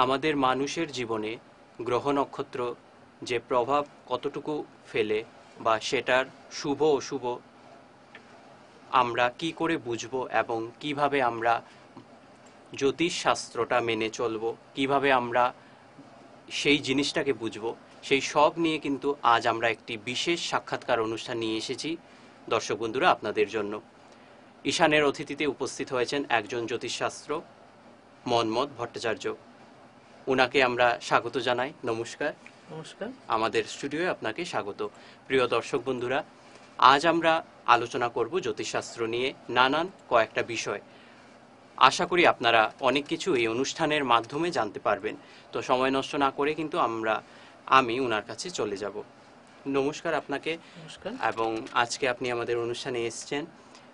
আমাদের মানুষের জীবনে গ্রহ নক্ষত্র যে প্রভাব কতটুকু ফেলে বা সেটার শুভ অশুভ আমরা কি করে বুঝবো এবং কিভাবে আমরা জ্যোতিষ শাস্ত্রটা মেনে চলবো, কিভাবে আমরা সেই জিনিসটাকে বুঝবো, সেই সব নিয়ে কিন্তু আজ আমরা একটি বিশেষ সাক্ষাৎকার অনুষ্ঠান নিয়ে এসেছি দর্শক বন্ধুরা আপনাদের জন্য। ঈশানের অতিথিতে উপস্থিত হয়েছেন একজন জ্যোতিষশাস্ত্র মন্মথ ভট্টাচার্য। ওনাকে আমরা স্বাগত জানাই। নমস্কার। নমস্কার। আমাদের স্টুডিওয়ে আপনাকে স্বাগত। প্রিয় দর্শক বন্ধুরা, আজ আমরা আলোচনা করব জ্যোতিষশাস্ত্র নিয়ে নানান কয়েকটা বিষয়। আশা করি আপনারা অনেক কিছু এই অনুষ্ঠানের মাধ্যমে জানতে পারবেন। তো সময় নষ্ট না করে কিন্তু আমি ওনার কাছে চলে যাব। নমস্কার আপনাকে। নমস্কার। এবং আজকে আপনি আমাদের অনুষ্ঠানে এসেছেন,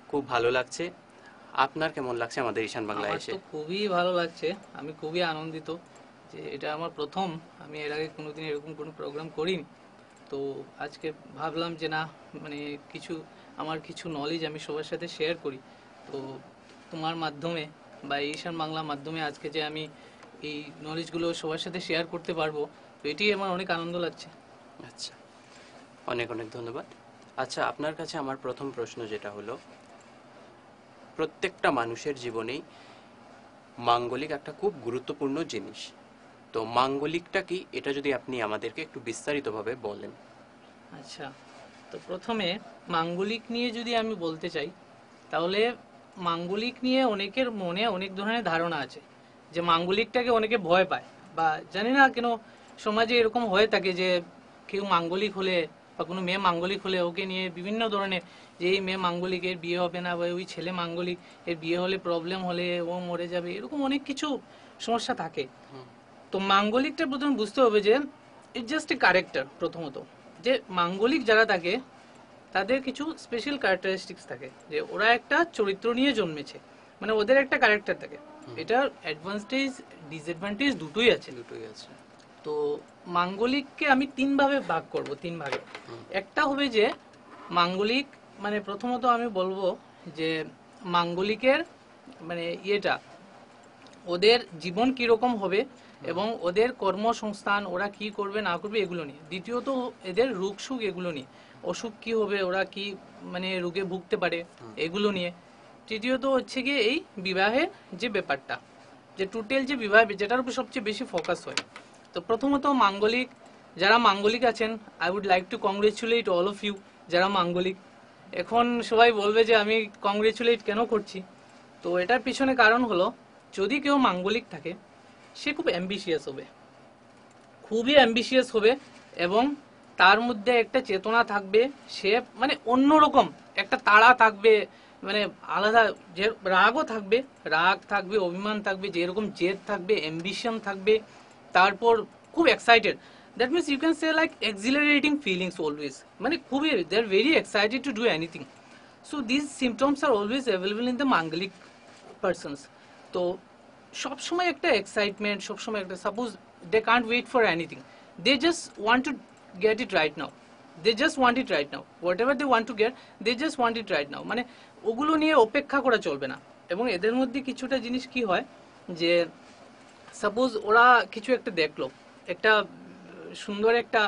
খুব ভালো লাগছে। আপনার কেমন লাগছে আমাদের ঈশান বাংলায় এসে? আমার তো খুবই ভালো লাগছে, আমি খুবই আনন্দিত যে এটা আমার প্রথম। আমি এর আগে কোনোদিন এরকম কোনো প্রোগ্রাম করিনি, তো আজকে ভাবলাম যে না, মানে আমার কিছু নলেজ আমি সবার সাথে শেয়ার করি। তো তোমার মাধ্যমে বা ঈশান বাংলার মাধ্যমে আজকে যে আমি এই নলেজগুলো সবার সাথে শেয়ার করতে পারবো, তো এটি আমার অনেক আনন্দ লাগছে। আচ্ছা, অনেক অনেক ধন্যবাদ। আচ্ছা, আপনার কাছে আমার প্রথম প্রশ্ন যেটা হলো, প্রত্যেকটা মানুষের জীবনেই মাঙ্গলিক একটা খুব গুরুত্বপূর্ণ জিনিস। তো মাঙ্গলিকটা কি, এটা যদি আপনি আমাদেরকে একটু বিস্তারিতভাবে বলেন। আচ্ছা, তো প্রথমে মাঙ্গলিক নিয়ে যদি আমি বলতে চাই, তাহলে মাঙ্গলিক নিয়ে অনেকের মনে অনেক ধরনের ধারণা আছে, যে মাঙ্গলিকটাকে অনেকে ভয় পায়, বা জানি না কেন সমাজে এরকম হয়ে থাকে যে কেউ মাঙ্গলিক হলে বা কোনো মেয়ে মাঙ্গলিক হলে ওকে নিয়ে বিভিন্ন ধরনের, যে এই মেয়ে মাঙ্গলিক, এর বিয়ে হবে না, বা ওই ছেলে মাঙ্গলিক, এর বিয়ে হলে প্রবলেম হলে ও মরে যাবে, এরকম অনেক কিছু সমস্যা থাকে। তো মাঙ্গলিকটা প্রথমে বুঝতে হবে যে ইটস জাস্ট এ ক্যারেক্টার। প্রথমত, যে মাঙ্গলিক যারা থাকে তাদের কিছু স্পেশাল ক্যারেক্টারিস্টিক্স থাকে, যে ওরা একটা চরিত্র নিয়ে জন্মেছে, মানে ওদের একটা ক্যারেক্টার থাকে। এটার অ্যাডভান্টেজ ডিসঅ্যাডভান্টেজ দুটোই আছে। তো মাঙ্গলিককে আমি তিন ভাগে ভাগ করব, তিন ভাগে। একটা হবে যে মাঙ্গলিক, মানে প্রথমত আমি বলবো যে মাঙ্গলিকের মানে ওদের জীবন কিরকম হবে এবং ওদের কর্মসংস্থান, ওরা কি করবে না করবে এগুলো নিয়ে। দ্বিতীয়ত এদের রোগ সুখ, এগুলো নিয়ে, অসুখ কি হবে, ওরা কি মানে রোগে ভুগতে পারে, এগুলো নিয়ে। তৃতীয়ত হচ্ছে গিয়ে এই বিবাহের যে ব্যাপারটা, যে টোটাল যে বিবাহ, যেটার উপর সবচেয়ে বেশি ফোকাস হয়। তো প্রথমত মাঙ্গলিক, যারা মাঙ্গলিক আছেন, I would like to congratulate all of you যারা মাঙ্গলিক। এখন সবাই বলবে যে আমি কংগ্রেচুলেট কেন করছি, তো এটার পিছনে কারণ হলো, যদি কেউ মাঙ্গলিক থাকে সে খুব অ্যাম্বিশিয়াস হবে, খুবই অ্যাম্বিশিয়াস হবে, এবং তার মধ্যে একটা চেতনা থাকবে, সে মানে অন্যরকম একটা তাড়া থাকবে, মানে আলাদা, যে রাগও থাকবে, রাগ থাকবে, অভিমান থাকবে, যেরকম জেদ থাকবে, অ্যাম্বিশন থাকবে, তারপর খুব excited. That means you can say like accelerating feelings always, মানে খুবই they are very excited to do anything. So this symptoms are always available in the Manglik persons. তো সবসময় একটা এক্সাইটমেন্ট, সবসময় একটা, suppose they can't wait for anything, they just want to get it right now, they just want it right now, whatever they want to get, they just want it right now, মানে ওগুলো নিয়ে অপেক্ষা করা চলবে না। এবং এদের মধ্যে কিছুটা জিনিস কি হয়, যে সাপোজ ওরা কিছু একটা দেখলো, একটা সুন্দর একটা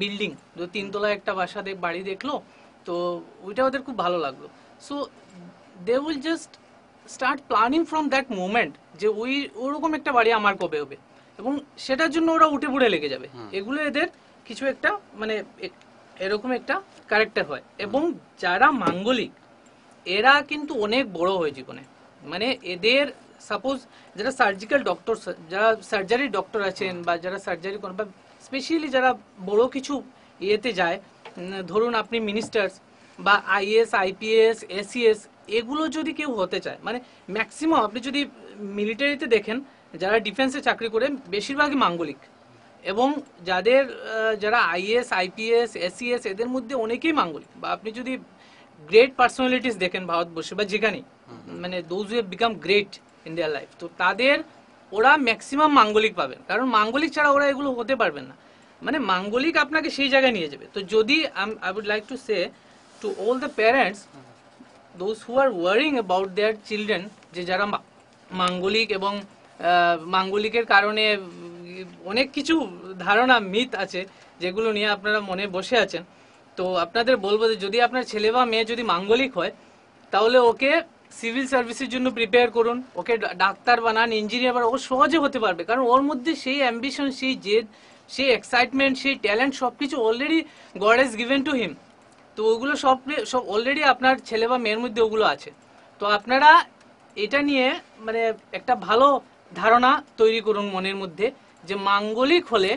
বিল্ডিং, তিনতলা একটা বাড়ি দেখলো, তো ওইটা ওদের খুব ভালো লাগলো। So they will just start planning from that moment, যে ওরকম একটা বাড়ি আমার কবে হবে, এবং সেটার জন্য ওরা উঠে পড়ে লেগে যাবে। এগুলো এদের কিছু একটা মানে এরকম একটা ক্যারেক্টার হয়। এবং যারা মাঙ্গলিক, এরা কিন্তু অনেক বড় হয় জীবনে, মানে এদের সাপোজ যারা সার্জিক্যাল ডক্টর, যারা সার্জারি ডক্টর আছেন, বা যারা সার্জারি করেন, বা স্পেশালি যারা বড় কিছু ইয়েতে যায়, ধরুন আপনি মিনিস্টার্স বা আইএস, আইপিএস, এসিএস, এগুলো যদি কেউ হতে চায়, মানে ম্যাক্সিমাম আপনি যদি মিলিটারিতে দেখেন, যারা ডিফেন্সে চাকরি করে বেশিরভাগই মাঙ্গলিক। এবং যারা আইএস, আইপিএস, এসিএস, এদের মধ্যে অনেকেই মাঙ্গলিক। বা আপনি যদি গ্রেট পার্সোনালিটিস দেখেন ভারতবর্ষে বা যেখানে, মানে those who have become great in their life, তো ওরা ম্যাক্সিমাম মাঙ্গলিক পাবেন, কারণ মাঙ্গলিক ছাড়া ওরা এগুলো হতে পারবেন না, মানে মাঙ্গলিক আপনাকে সেই জায়গায় নিয়ে যাবে। তো যদি I would like to say to all the parents, those who are worrying about their children, যে যারা মাঙ্গলিক এবং মাঙ্গলিকের কারণে অনেক কিছু ধারণা মিথ আছে যেগুলো নিয়ে আপনারা মনে বসে আছেন। তো আপনাদের বলবো যে যদি আপনার ছেলে বা মেয়ে যদি মাঙ্গলিক হয় তাহলে ওকে সিভিল সার্ভিসের জন্য প্রিপেয়ার করুন, ওকে ডাক্তার বানান, ইঞ্জিনিয়ার বানান, ও সহজে হতে পারবে। কারণ ওর মধ্যে সেই অ্যাম্বিশন, সেই জেদ, সেই এক্সাইটমেন্ট, সেই ট্যালেন্ট সবকিছু already god has given to him. তো ওগুলো সব অলরেডি আপনার ছেলে বা মেয়ের মধ্যে ওগুলো আছে। তো আপনারা এটা নিয়ে মানে একটা ভালো ধারণা তৈরি করুন মনের মধ্যে যে মাঙ্গলিক হলে,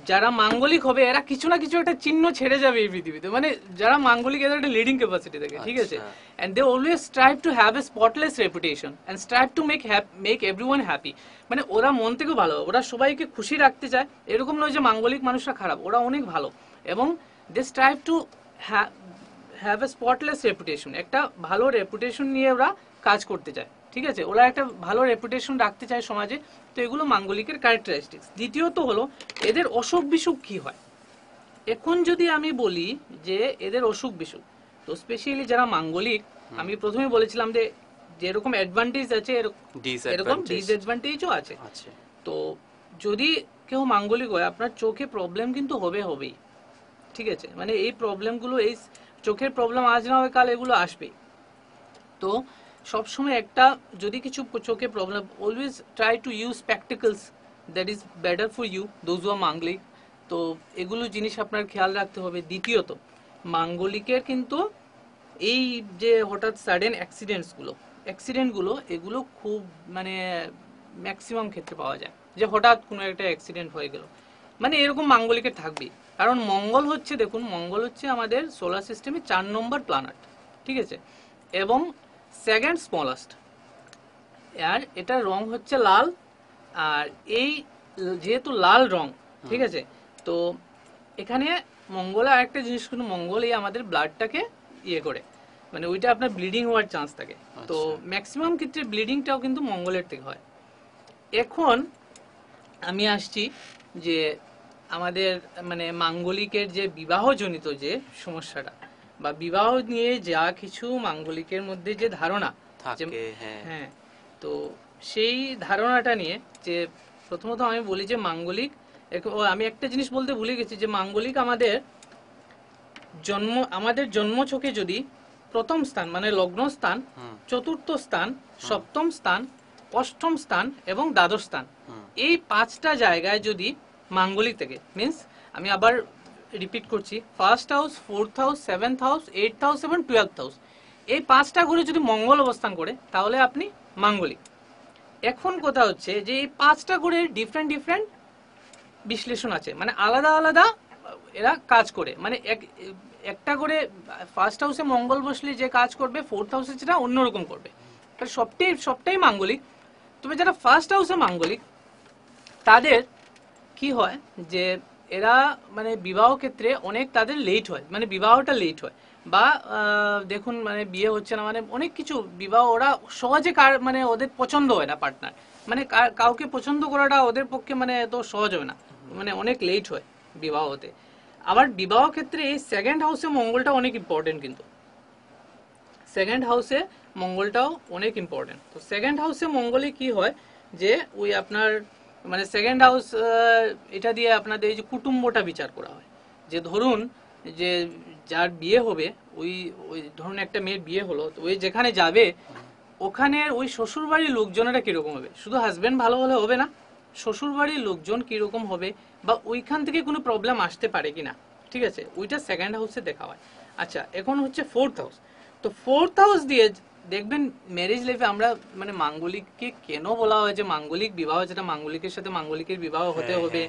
যারা মাঙ্গলিক হবে এরা কিছু না কিছু একটা চিহ্ন ছেড়ে যাবে এই পৃথিবীতে। মানে যারা মাঙ্গলিক এদের একটা লিডিং ক্যাপাসিটি থাকে, ঠিক আছে, and they always strive to have a spotless reputation and strive to make everyone happy. মানে ওরা মন থেকে ভালো, ওরা সবাইকে খুশি রাখতে চায়। এরকম নয় যে মাঙ্গলিক মানুষরা খারাপ, ওরা অনেক ভালো। এবং they strive to have a spotless reputation, একটা ভালো রেপুটেশন নিয়ে ওরা কাজ করতে চায়, ঠিক আছে, ওরা একটা ভালো রেপুটেশন রাখতে চায় সমাজে। তো এগুলো মাঙ্গলিকের ক্যারেক্টারিস্টিক্স। দ্বিতীয়ত হলো এদের অসুখ বিসুখ কি হয়। এখন যদি আমি বলি যে এদের অসুখ বিসুখ, তো স্পেশালি যারা মাঙ্গলিক, আমি প্রথমে বলেছিলাম যে যেরকম অ্যাডভান্টেজ আছে এরকম ডিসঅ্যাডভান্টেজও আছে। তো যদি কেউ মাঙ্গলিক হয় আপনার চোখে প্রবলেম কিন্তু হবেই, ঠিক আছে। মানে এই প্রবলেমগুলো, এই চোখের প্রবলেম আজ না হয় কাল এগুলো আসবেই। তো সবসময় একটা যদি কিছু চোখে problem, always try to use spectacles, that is better for you those who are Manglik. তো এগুলো জিনিস আপনার খেয়াল রাখতে হবে। দ্বিতীয়ত মাঙ্গলিকের কিন্তু এই যে হঠাৎ সাডেন অ্যাক্সিডেন্টগুলো এগুলো খুব মানে ম্যাক্সিমাম ক্ষেত্রে পাওয়া যায়, যে হঠাৎ কোনো একটা অ্যাক্সিডেন্ট হয়ে গেল, মানে এরকম মাঙ্গলিকের থাকবেই। কারণ মঙ্গল হচ্ছে, দেখুন মঙ্গল হচ্ছে আমাদের সোলার সিস্টেমে 4 নম্বর প্ল্যানেট, ঠিক আছে, এবং সেকেন্ড স্মলেস্ট। আর এটার রং হচ্ছে লাল। আর এই যেহেতু লাল রং, ঠিক আছে, তো এখানে মঙ্গলে আরেকটা জিনিস, কিন্তু মঙ্গল এই আমাদের ব্লাডটাকে ইয়ে করে, মানে ওইটা আপনার ব্লিডিং হওয়ার চান্স থাকে। তো ম্যাক্সিমাম ক্ষেত্রে ব্লিডিংটাও কিন্তু মঙ্গলের থেকে হয়। এখন আমি আসছি যে আমাদের মানে মাঙ্গলিকের যে বিবাহজনিত যে সমস্যাটা বা বিবাহ নিয়ে যা কিছু মাঙ্গলিকের মধ্যে যে ধারণা থাকে, হ্যাঁ, তো সেই ধারণাটা নিয়ে যে প্রথমত আমি বলি যে মাঙ্গলিক, আমি একটা জিনিস বলতে ভুলে গেছি যে মাঙ্গলিক আমাদের জন্মছকে যদি প্রথম স্থান মানে লগ্ন স্থান, চতুর্থ স্থান, সপ্তম স্থান, অষ্টম স্থান এবং দ্বাদশ স্থান, এই 5টা জায়গায় যদি মাঙ্গলিক থেকে, মিন্স আমি আবার রিপিট করছি, first house, fourth house, seventh house, eighth house এবং 12th হাউস, এই 5টা ঘরে যদি মঙ্গল অবস্থান করে তাহলে আপনি মাঙ্গলিক। এখন কথা হচ্ছে যে এই 5টা ঘরের ডিফারেন্ট বিশ্লেষণ আছে, মানে আলাদা আলাদা এরা কাজ করে। মানে একটা করে ফার্স্ট হাউসে মঙ্গল বসলে যে কাজ করবে, ফোর্থ হাউসে যেটা অন্যরকম করবে। সবটাই মাঙ্গলিক। তবে যারা ফার্স্ট হাউসে মাঙ্গলিক তাদের কি হয় যে এরা মানে বিবাহ ক্ষেত্রে অনেক তাদের লেট হয়, মানে বিবাহটা লেট হয়, বা দেখুন মানে বিয়ে হচ্ছে না, মানে অনেক কিছু বিবাহ ওরা সহজে মানে ওদের পছন্দ হয় না পার্টনার, মানে কাউকে পছন্দ করাটা ওদের পক্ষে মানে এত সহজ হয় না, মানে অনেক লেট হয় বিবাহ হতে। আবার বিবাহ ক্ষেত্রে এই সেকেন্ড হাউসে মঙ্গলটা অনেক ইম্পর্টেন্ট, কিন্তু সেকেন্ড হাউসে মঙ্গলটাও অনেক ইম্পর্টেন্ট। তো সেকেন্ড হাউসে মঙ্গলে কি হয় যে ওই আপনার মানে সেকেন্ড হাউস, এটা দিয়ে আপনাদের এই যে কুটুম্বটা বিচার করা হয়, যে ধরুন যে যার বিয়ে হবে, ওই ধরুন একটা মেয়ের বিয়ে হলো, তো ওই যেখানে যাবে ওখানে ওই শ্বশুর বাড়ির লোকজনেরা কিরকম হবে, শুধু হাজবেন্ড ভালো হলে হবে না, শ্বশুর বাড়ির লোকজন কিরকম হবে বা ওইখান থেকে কোনো প্রবলেম আসতে পারে কিনা, ঠিক আছে, ওইটা সেকেন্ড হাউসে দেখা হয়। আচ্ছা, এখন হচ্ছে ফোর্থ হাউস। তো ফোর্থ হাউস দিয়ে দেখবেন ম্যারেজ লাইফে আমরা মানে মাঙ্গলিককে কেন বলা হয় যে মাঙ্গলিক বিবাহ, যেটা মাঙ্গলিকের সাথে মাঙ্গলিকের বিবাহ হতে হবে,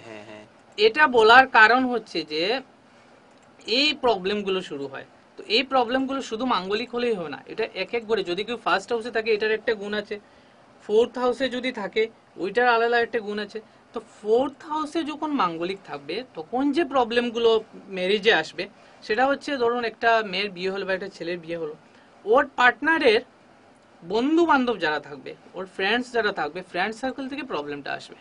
এটা বলার কারণ হচ্ছে যে এই প্রবলেমগুলো শুরু হয়। তো এই প্রবলেমগুলো শুধু মাঙ্গলিক হলেই হবে না, এটা এক এক করে, যদি কেউ ফার্স্ট হাউসে থাকে এটার একটা গুণ আছে, ফোর্থ হাউসে যদি থাকে ওইটার আলাদা একটা গুণ আছে। তো ফোর্থ হাউসে যখন মাঙ্গলিক থাকবে তখন যে প্রবলেমগুলো ম্যারেজে আসবে সেটা হচ্ছে, ধরুন একটা মেয়ের বিয়ে হলো বা একটা ছেলের বিয়ে হলো, ওর পার্টনারের বন্ধু বান্ধব যারা থাকবে, ওর ফ্রেন্ডস যারা থাকবে, ফ্রেন্ড সার্কেল থেকে প্রবলেমটা আসবে।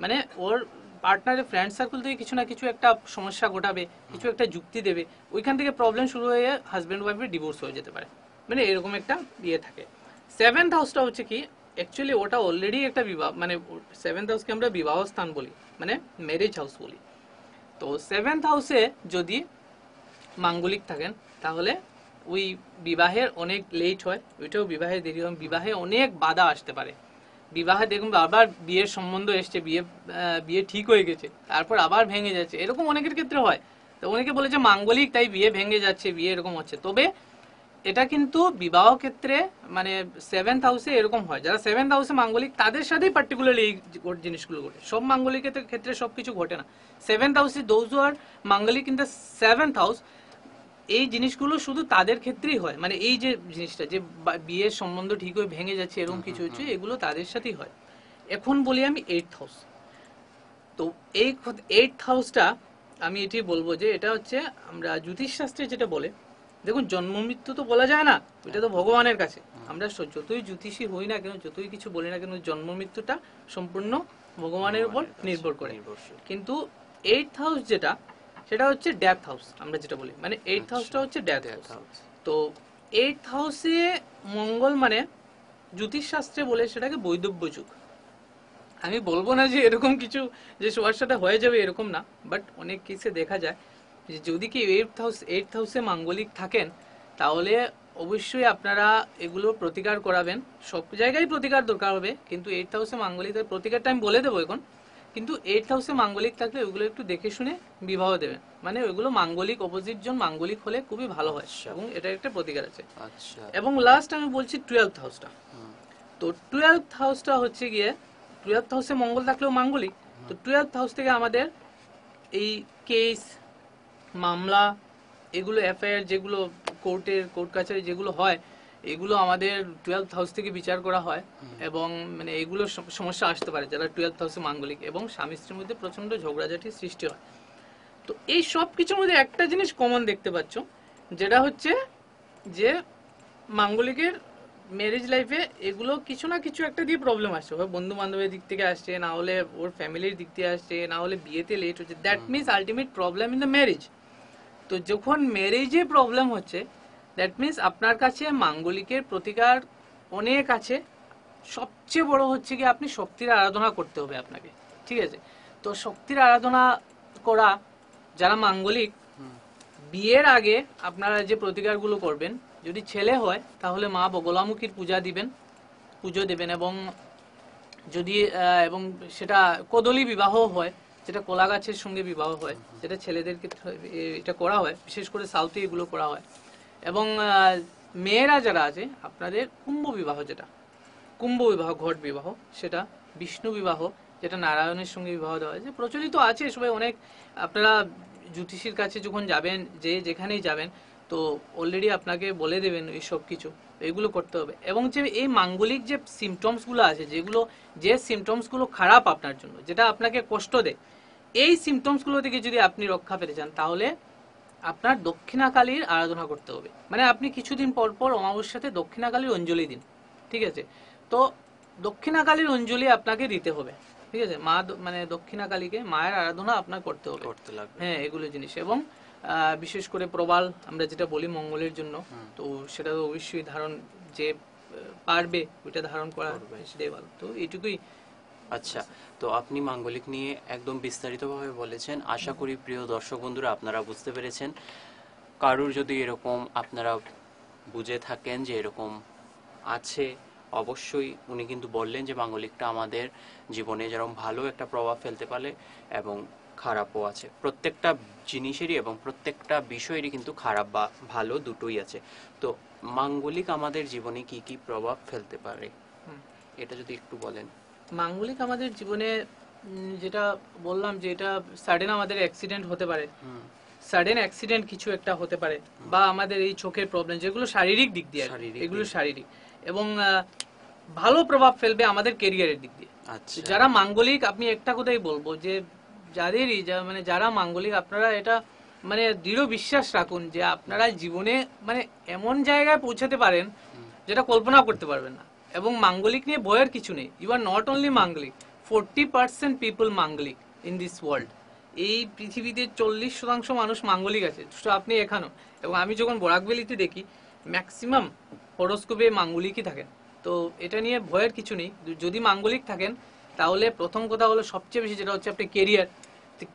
মানে ওর পার্টনারের ফ্রেন্ড সার্কেল থেকে কিছু না কিছু একটা সমস্যা ঘটাবে, কিছু একটা যুক্তি দেবে, ওইখান থেকে প্রবলেম শুরু হয়ে হাজব্যান্ড ওয়াইফের ডিভোর্স হয়ে যেতে পারে, মানে এরকম একটা ইয়ে থাকে। সেভেন্থ হাউসটা হচ্ছে কি অ্যাকচুয়ালি ওটা অলরেডি একটা বিবাহ, মানে 7th হাউসকে আমরা বিবাহ স্থান বলি, মানে ম্যারেজ হাউস বলি। তো 7th হাউসে যদি মাঙ্গলিক থাকেন তাহলে ওই বিবাহের অনেক লেট হয়, ওইটাও বিবাহে দেরি হয়, বিবাহে অনেক বাধা আসতে পারে। বিবাহে দেখুন আবার বিয়ের সম্বন্ধ এসছে, বিয়ে ঠিক হয়ে গেছে, তারপর আবার ভেঙে যাচ্ছে, এরকম অনেকের ক্ষেত্রে হয়। তো অনেকে বলে যে মাঙ্গলিক তাই বিয়ে ভেঙে যাচ্ছে, বিয়ে এরকম হচ্ছে। তবে এটা কিন্তু বিবাহ ক্ষেত্রে মানে 7th হাউসে এরকম হয়, যারা 7th হাউসে মাঙ্গলিক তাদের সাথেই পার্টিকুলারলি এই জিনিসগুলো ঘটে। সব মাঙ্গলিকের ক্ষেত্রে সবকিছু ঘটে না। 7th হাউসে দোজ আর মাঙ্গলিক ইন দ্য 7th হাউস, এই জিনিসগুলো শুধু তাদের ক্ষেত্রেই হয়। মানে এই যে জিনিসটা যে বিয়ের সম্বন্ধ ঠিক হয়ে ভেঙে যাচ্ছে এরকম কিছু হচ্ছে, এগুলো তাদের সাথেই হয়। এখন বলি আমি 8th হাউস। তো এই 8th হাউসটা আমি এটাই বলবো যে এটা হচ্ছে আমরা জ্যোতিষ শাস্ত্রে যেটা বলে, দেখুন জন্ম মৃত্যু তো বলা যায় না, এটা তো ভগবানের কাছে। আমরা যতই জ্যোতিষী হই না কেন, যতই কিছু বলি না কেন, জন্ম মৃত্যুটা সম্পূর্ণ ভগবানের উপর নির্ভর করে। কিন্তু 8th হাউস যেটা, সেটা হচ্ছে ডেথ হাউস আমরা যেটা বলি, মানে 8th হাউসটা হচ্ছে ডেথ হাউস। তো 8th হাউসে মঙ্গল মানে জ্যোতিষ শাস্ত্রে বলে সেটাকে বৈদব্য যুগ। আমি বলবো না যে এরকম কিছু যে সবার সাথে হয়ে যাবে এরকম না, বাট অনেক কেসে দেখা যায় যে যদি কি 8th হাউসে মাঙ্গলিক থাকেন তাহলে অবশ্যই আপনারা এগুলো প্রতিকার করাবেন। সব জায়গায় প্রতিকার দরকার হবে, কিন্তু 8th হাউসে মাঙ্গলিক প্রতিকারটা আমি বলে দেবো এখন। কিন্তু 8th হাউসে মাঙ্গলিক থাকলে ওগুলো একটু দেখে শুনে বিবাহ দেবেন, মানে ওইগুলো মাঙ্গলিক অপোজিট জন মাঙ্গলিক হলে খুবই ভালো হয়, এবং এটার একটা প্রতিকার আছে। এবং লাস্ট আমি বলছি 12th হাউসটা। তো 12th হাউসটা হচ্ছে গিয়ে, 12th হাউসে মঙ্গল থাকলেও মাঙ্গলিক। তো 12th হাউস থেকে আমাদের এই কেস মামলা এগুলো এফআইআর যেগুলো কোর্ট কাছারি যেগুলো হয়, এগুলো আমাদের 12th হাউস থেকে বিচার করা হয়। এবং মানে এগুলো সমস্যা আসতে পারে যারা 12th হাউসে মাঙ্গলিক, এবং স্বামী স্ত্রীর মধ্যে প্রচন্ড ঝগড়াঝাটির সৃষ্টি হয়। তো এই সব কিছুর মধ্যে একটা জিনিস কমন দেখতে পাচ্ছ, যেটা হচ্ছে যে মাঙ্গলিকের ম্যারেজ লাইফে এগুলো কিছু না কিছু একটা দিয়ে প্রবলেম আসছে, হয় বন্ধু বান্ধবের দিক থেকে আসছে, না হলে ওর ফ্যামিলির দিক থেকে আসছে, না হলে বিয়েতে লেট হচ্ছে। That means ultimate problem in the marriage. তো যখন ম্যারেজে প্রবলেম হচ্ছে, দ্যাট মিনস আপনার কাছে মাঙ্গলিকের প্রতিকার অনেক আছে। সবচেয়ে বড় হচ্ছে কি আপনি শক্তির আরাধনা করতে হবে আপনাকে, ঠিক আছে? তো শক্তির আরাধনা করা, যারা মাঙ্গলিক বিয়ের আগে আপনারা যে প্রতিকারগুলো করবেন, যদি ছেলে হয় তাহলে মা বগলামুখীর পুজো দেবেন। এবং যদি এবং সেটা কদলী বিবাহ হয়, যেটা কলা গাছের সঙ্গে বিবাহ হয়, যেটা ছেলেদের ক্ষেত্রে এটা করা হয়, বিশেষ করে সাউথে এগুলো করা হয়। এবং মেয়েরা যারা আছে আপনাদের কুম্ভ বিবাহ, যেটা কুম্ভ বিবাহ, ঘট বিবাহ, সেটা বিষ্ণু বিবাহ, যেটা নারায়ণের সঙ্গে বিবাহ দেওয়া হয়, যে প্রচলিত আছে সবাই অনেক। আপনারা জ্যোতিষীর কাছে যখন যাবেন, যে যেখানেই যাবেন, তো অলরেডি আপনাকে বলে দেবেন এই সব কিছু, এগুলো করতে হবে। এবং যে এই মাঙ্গলিক যে সিমটমসগুলো আছে, যে সিমটমসগুলো খারাপ আপনার জন্য, যেটা আপনাকে কষ্ট দেয়, এই সিমটমসগুলো থেকে যদি আপনি রক্ষা পেতে চান তাহলে আপনার দক্ষিণাকালীর আরাধনা করতে হবে। মানে আপনি কিছুদিন পর পর অমাবস্যাতে দক্ষিণাকালীর অঞ্জলি দিন, ঠিক আছে? তো দক্ষিণাকালীর অঞ্জলি আপনাকে দিতে হবে, ঠিক আছে? মানে দক্ষিণাকালীকে, মায়ের আরাধনা আপনার করতে হবে, হ্যাঁ, এগুলো জিনিস। এবং বিশেষ করে প্রবাল আমরা যেটা বলি মঙ্গলের জন্য, তো সেটা তো অবশ্যই ধারণ, যে পারবে ওইটা ধারণ করা সেটাই ভালো। তো এইটুকুই। আচ্ছা, তো আপনি মাঙ্গলিক নিয়ে একদম বিস্তারিতভাবে বলেছেন। আশা করি প্রিয় দর্শক বন্ধুরা আপনারা বুঝতে পেরেছেন। কারুর যদি এরকম আপনারা বুঝে থাকেন যে এরকম আছে, অবশ্যই উনি কিন্তু বললেন যে মাঙ্গলিকটা আমাদের জীবনে যেরকম ভালো একটা প্রভাব ফেলতে পারে এবং খারাপও আছে। প্রত্যেকটা জিনিসেরই এবং প্রত্যেকটা বিষয়েরই কিন্তু খারাপ বা ভালো দুটোই আছে। তো মাঙ্গলিক আমাদের জীবনে কি কি প্রভাব ফেলতে পারে এটা যদি একটু বলেন। মাঙ্গলিক আমাদের জীবনে যেটা বললাম, যে এটা সাডেন আমাদের অ্যাক্সিডেন্ট হতে পারে, সাডেন অ্যাক্সিডেন্ট কিছু একটা হতে পারে, বা আমাদের এই চোখের প্রবলেম, যেগুলো শারীরিক দিক দিয়ে, এগুলো শারীরিক। এবং ভালো প্রভাব ফেলবে আমাদের ক্যারিয়ারের দিক দিয়ে। যারা মাঙ্গলিক, আপনি একটা কথাই বলবো যে মানে যারা মাঙ্গলিক, আপনারা এটা মানে দৃঢ় বিশ্বাস রাখুন যে আপনারা জীবনে মানে এমন জায়গায় পৌঁছাতে পারেন যেটা কল্পনা করতে পারবেন না। এবং মাঙ্গলিক নিয়ে ভয়ের কিছু নেই। ইউ আর নট অনলি মাঙ্গলিক, 40% পিপল মাঙ্গলিক ইন দিস ওয়ার্ল্ড। এই পৃথিবীতে 40% মানুষ মাঙ্গলিক আছে, আপনি এখানেও। এবং আমি যখন বরাকভ্যালিতে দেখি ম্যাক্সিমাম হরোস্কোপে মাঙ্গলিকই থাকেন, তো এটা নিয়ে ভয়ের কিছু নেই। যদি মাঙ্গলিক থাকেন তাহলে প্রথম কথা হলো সবচেয়ে বেশি যেটা হচ্ছে আপনি কেরিয়ার।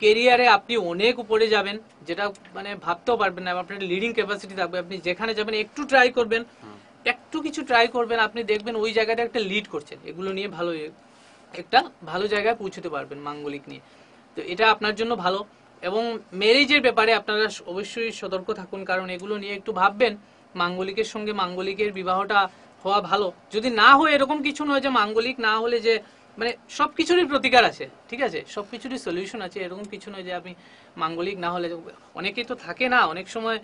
কেরিয়ারে আপনি অনেক উপরে যাবেন, যেটা মানে ভাবতেও পারবেন না। আপনার লিডিং ক্যাপাসিটি থাকবে, আপনি যেখানে যাবেন একটু ট্রাই করবেন, একটু কিছু ট্রাই করবেন, আপনি দেখবেন ওই জায়গাটা একটা লিড করছেন। এগুলো নিয়ে ভালো একটা ভালো জায়গায় পৌঁছতে পারবেন মাঙ্গলিক নিয়ে। তো এটা আপনার জন্য ভালো। এবং ম্যারেজের ব্যাপারে আপনারা অবশ্যই সতর্ক থাকুন, কারণ এগুলো নিয়ে একটু ভাববেন। মাঙ্গলিকের সঙ্গে মাঙ্গলিকের বিবাহটা হওয়া ভালো। যদি না হয় এরকম কিছু নয় যে মাঙ্গলিক না হলে যে মানে সবকিছুরই প্রতিকার আছে, ঠিক আছে, সবকিছুরই সলিউশন আছে। এরকম কিছু নয় যে আপনি মাঙ্গলিক না হলে, অনেকেই তো থাকে না অনেক সময়,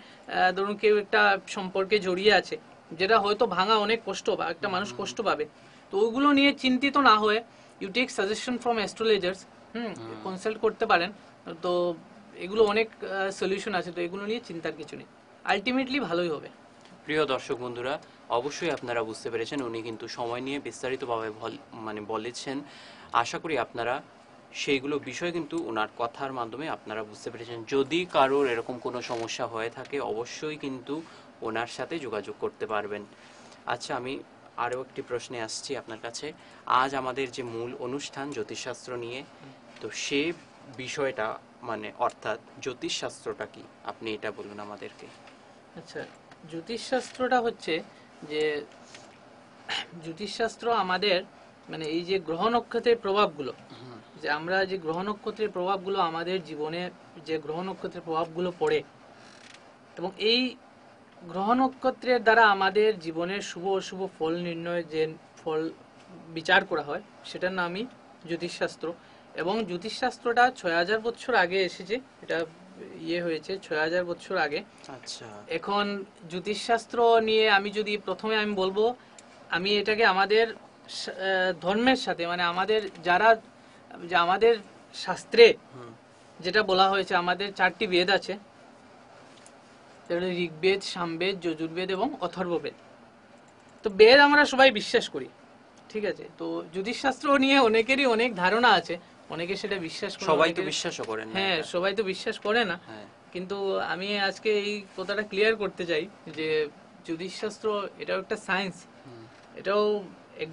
ধরুন কেউ একটা সম্পর্কে জড়িয়ে আছে যেটা হয়তো ভাঙা অনেক কষ্ট, বা একটা মানুষ কষ্ট পাবে। তো ওইগুলো নিয়ে চিন্তিত না হয়ে you take suggestion from astrologers, consult করতে পারেন। তো এগুলো অনেক সলিউশন আছে, তো এগুলো নিয়ে চিন্তার কিছু নেই, আলটিমেটলি ভালোই হবে। প্রিয় দর্শক বন্ধুরা, অবশ্যই আপনারা বুঝতে পেরেছেন, উনি কিন্তু সময় নিয়ে বিস্তারিতভাবে মানে বলেছেন। আশা করি আপনারা সেইগুলো বিষয় কিন্তু ওনার কথার মাধ্যমে আপনারা বুঝতে পেরেছেন। যদি কারোর এরকম কোনো সমস্যা হয়ে থাকে অবশ্যই কিন্তু ওনার সাথে যোগাযোগ করতে পারবেন। আচ্ছা, আমি আরও একটি প্রশ্নে আসছি আপনার কাছে। আজ আমাদের যে মূল অনুষ্ঠান জ্যোতিষশাস্ত্র নিয়ে, তো সে বিষয়টা মানে অর্থাৎ জ্যোতিষশাস্ত্রটা কি, আপনি এটা বলুন আমাদেরকে। আচ্ছা, জ্যোতিষশাস্ত্রটা হচ্ছে যে জ্যোতিষশাস্ত্র আমাদের মানে এই যে গ্রহ নক্ষত্রের প্রভাবগুলো, যে আমরা যে গ্রহ নক্ষত্রের প্রভাবগুলো আমাদের জীবনে, যে গ্রহ নক্ষত্রের প্রভাবগুলো পড়ে, এবং এই গ্রহ নক্ষত্রের দ্বারা আমাদের জীবনের শুভ অশুভ ফল নির্ণয়, যে ফল বিচার করা হয়, সেটার নামই জ্যোতিষশাস্ত্র। এবং জ্যোতিষশাস্ত্রটা ৬০০০ বছর আগে এসেছে, এটা হয়েছে ৬০০০ বছর আগে। আচ্ছা, এখন জ্যোতিষশাস্ত্র নিয়ে আমি যদি প্রথমে আমি বলবো, আমি এটাকে আমাদের ধর্মের সাথে মানে আমাদের যারা, যে আমাদের শাস্ত্রে যেটা বলা হয়েছে, আমাদের 4টি বেদ আছে, ঋগ্বেদ, সামবেদ, যজুর্বেদ এবং অথর্ববেদ। তো বেদ আমরা সবাই বিশ্বাস করি, ঠিক আছে। তো জ্যোতিষশাস্ত্র নিয়ে অনেকেরই অনেক ধারণা আছে, অনেকে সেটা বিশ্বাস করে, সবাই তো বিশ্বাসও করেন না। হ্যাঁ, সবাই তো বিশ্বাস করে না। হ্যাঁ, কিন্তু আমি আজকে এই কথাটা ক্লিয়ার করতে চাই যে জ্যোতিষশাস্ত্র এটাও একটা সায়েন্স, এটাও এক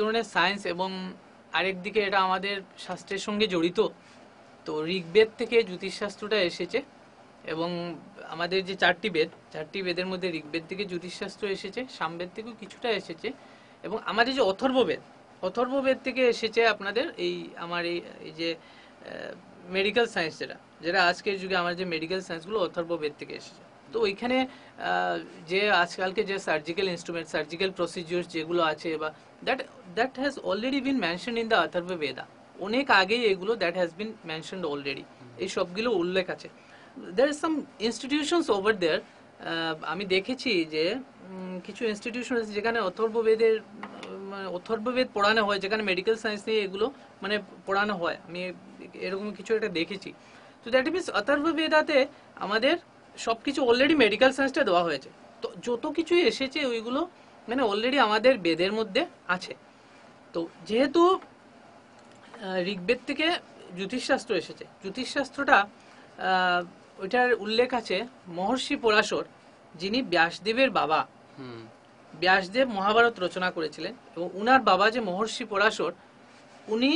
ধরনের সায়েন্স, এবং আরেক দিকে এটা আমাদের শাস্ত্রের সঙ্গে জড়িত। তো ঋগ্বেদ থেকে জ্যোতিষশাস্ত্রটা এসেছে, এবং আমাদের যে 4টি বেদ, 4টি বেদের মধ্যে ঋগ্বেদ থেকে জ্যোতিষশাস্ত্র এসেছে, সামবেদ থেকেও কিছুটা এসেছে, এবং আমাদের যে অথর্ববেদ থেকে এসেছে আপনাদের এই আমার এই যে মেডিকেল সায়েন্স, যেটা আজকের যুগে আমার যে মেডিকেল সায়েন্সগুলো অথর্ববেদ থেকে এসেছে। তো ওইখানে যে আজকালকে যে সার্জিক্যাল ইনস্ট্রুমেন্ট, সার্জিক্যাল প্রসিডিউর যেগুলো আছে, বা that has already been mentioned in the Atharvaveda. অনেক আগেই এগুলো that has been mentioned already, এই সবগুলো উল্লেখ আছে। there is some institutions over there, আমি দেখেছি যে কিছু ইনস্টিটিউশন আছে যেখানে অথর্ববেদ পড়ানো হয়, যেখানে মেডিকেল সায়েন্স নিয়ে এগুলো মানে পড়ানো হয়। আমি এরকম কিছু একটা দেখেছি। তো দ্যাট মিনস অথর্ববেদাতে আমাদের সবকিছু অলরেডি মেডিকেল সায়েন্সটা দেওয়া হয়েছে। তো যত কিছুই এসেছে ওইগুলো মানে অলরেডি আমাদের বেদের মধ্যে আছে। তো যেহেতু ঋগ্বেদ থেকে জ্যোতিষশাস্ত্র এসেছে, জ্যোতিষশাস্ত্রটা ওইটার উল্লেখ আছে মহর্ষি পরাশর, যিনি ব্যাসদেবের বাবা। ব্যাসদেব মহাভারত রচনা করেছিলেন, এবং উনার বাবা যে মহর্ষি পরাশর, উনি